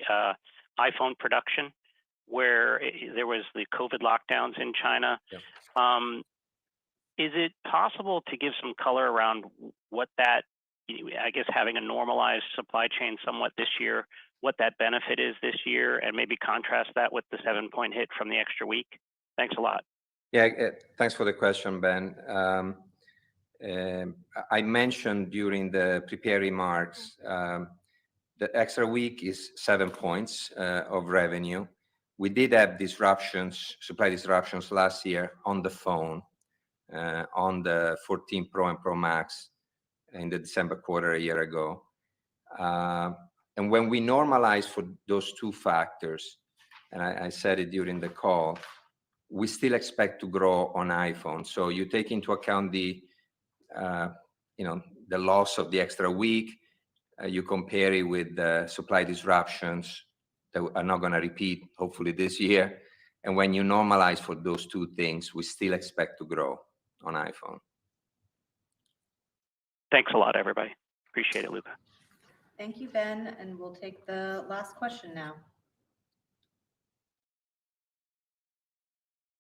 iPhone production where there was the COVID lockdowns in China. Yep. Is it possible to give some color around what that, I guess, having a normalized supply chain somewhat this year, what that benefit is this year, and maybe contrast that with the 7-point hit from the extra week? Thanks a lot. Yeah, thanks for the question, Ben. I mentioned during the prepared remarks, the extra week is 7 points of revenue. We did have supply disruptions last year on the phone, on the 14 Pro and Pro Max in the December quarter a year ago. And when we normalize for those 2 factors, and I said it during the call, we still expect to grow on iPhone. So you take into account the loss of the extra week, you compare it with the supply disruptions that are not going to repeat, hopefully this year. And when you normalize for those 2 things, we still expect to grow on iPhone. Thanks a lot, everybody. Appreciate it, Luca. Thank you, Ben. And we'll take the last question now.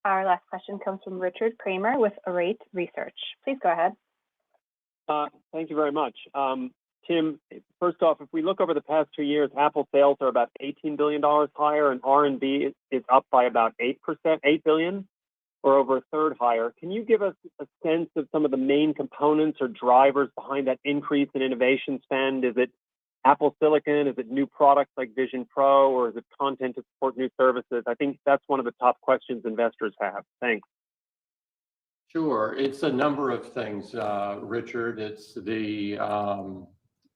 Our last question comes from Richard Kramer with Arete Research. Please go ahead. Thank you very much. Tim, first off, if we look over the past 2 years, Apple sales are about $18 billion higher, and R&D is up by about 8%, $8 billion, or over a third higher. Can you give us a sense of some of the main components or drivers behind that increase in innovation spend? Is it Apple Silicon? Is it new products like Vision Pro, or is it content to support new services? I think that's one of the top questions investors have. Thanks. Sure. It's a number of things, Richard. It's the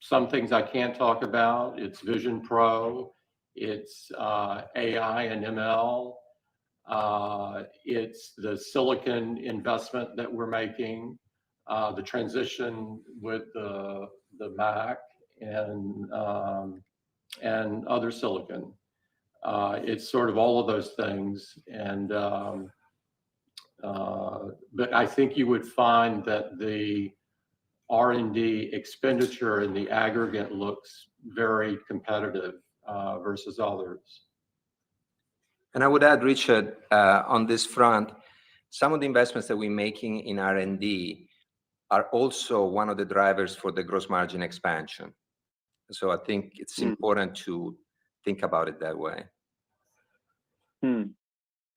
some things I can't talk about. It's Vision Pro. It's AI and ML. It's the silicon investment that we're making, the transition with the Mac and other silicon. It's sort of all of those things. But I think you would find that the R&D expenditure in the aggregate looks very competitive versus others. And I would add, Richard, on this front, some of the investments that we're making in R&D are also one of the drivers for the gross margin expansion. So I think it's important to think about it that way.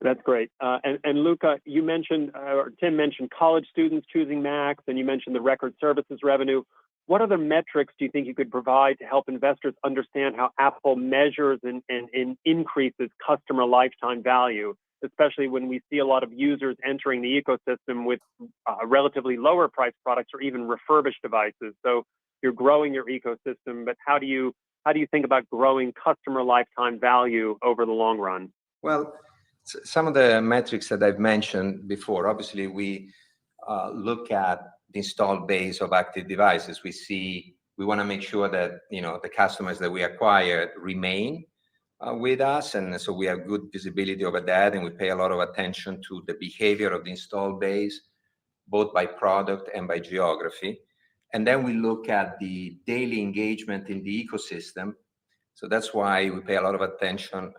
That's great. And Luca, you mentioned, or Tim mentioned college students choosing Macs, and you mentioned the record services revenue. What other metrics do you think you could provide to help investors understand how Apple measures and increases customer lifetime value, especially when we see a lot of users entering the ecosystem with relatively lower priced products or even refurbished devices? So you're growing your ecosystem, but how do you think about growing customer lifetime value over the long run? Well, some of the metrics that I've mentioned before, obviously we look at the installed base of active devices. We want to make sure that the customers that we acquire remain with us, and so we have good visibility over that, and we pay a lot of attention to the behavior of the installed base, both by product and by geography. And then we look at the daily engagement in the ecosystem. So that's why we pay a lot of attention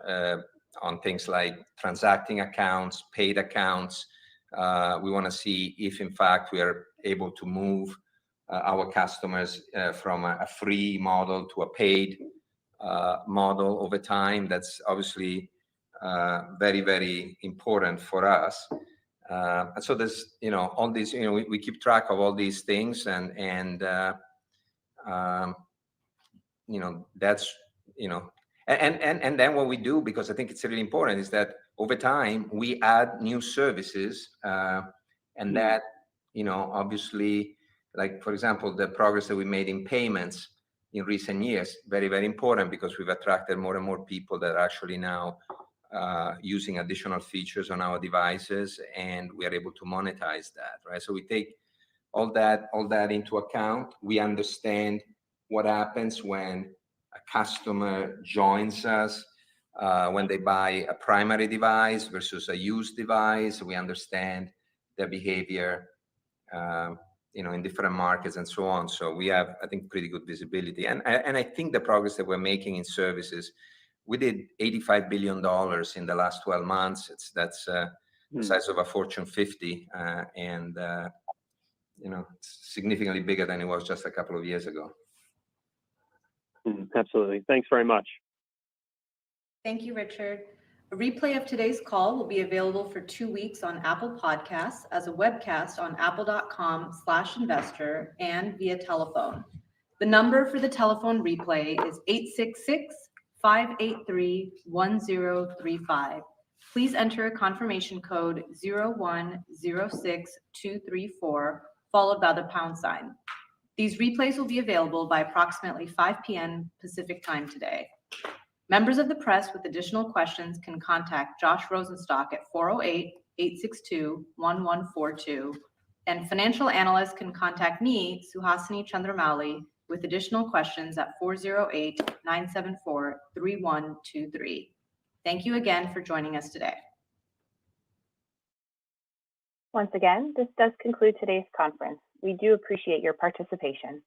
on things like transacting accounts, paid accounts. We want to see if, in fact, we are able to move our customers from a free model to a paid model over time. That's obviously very, very important for us. And so there's, all these, we keep track of all these things, and that's, and then what we do, because I think it's really important, is that over time we add new services, and that, obviously, like, for example, the progress that we made in payments in recent years, very, very important, because we've attracted more and more people that are actually now using additional features on our devices, and we are able to monetize that, right? So we take all that into account. We understand what happens when a customer joins us, when they buy a primary device versus a used device. We understand their behavior, in different markets and so on. So we have, I think, pretty good visibility. And I think the progress that we're making in services, we did $85 billion in the last 12 months. That's the size of a Fortune 50, and it's significantly bigger than it was just a couple of years ago. Absolutely. Thanks very much. Thank you, Richard. A replay of today's call will be available for 2 weeks on Apple Podcasts as a webcast on apple.com/investor and via telephone. The number for the telephone replay is 866-583-1035. Please enter confirmation code 0106234, followed by the pound sign. These replays will be available by approximately 5 p.m. Pacific time today. Members of the press with additional questions can contact Josh Rosenstock at 408-862-1142, and financial analysts can contact me, Suhasini Chandramouli, with additional questions at 408-974-3123. Thank you again for joining us today. Once again, this does conclude today's conference. We do appreciate your participation.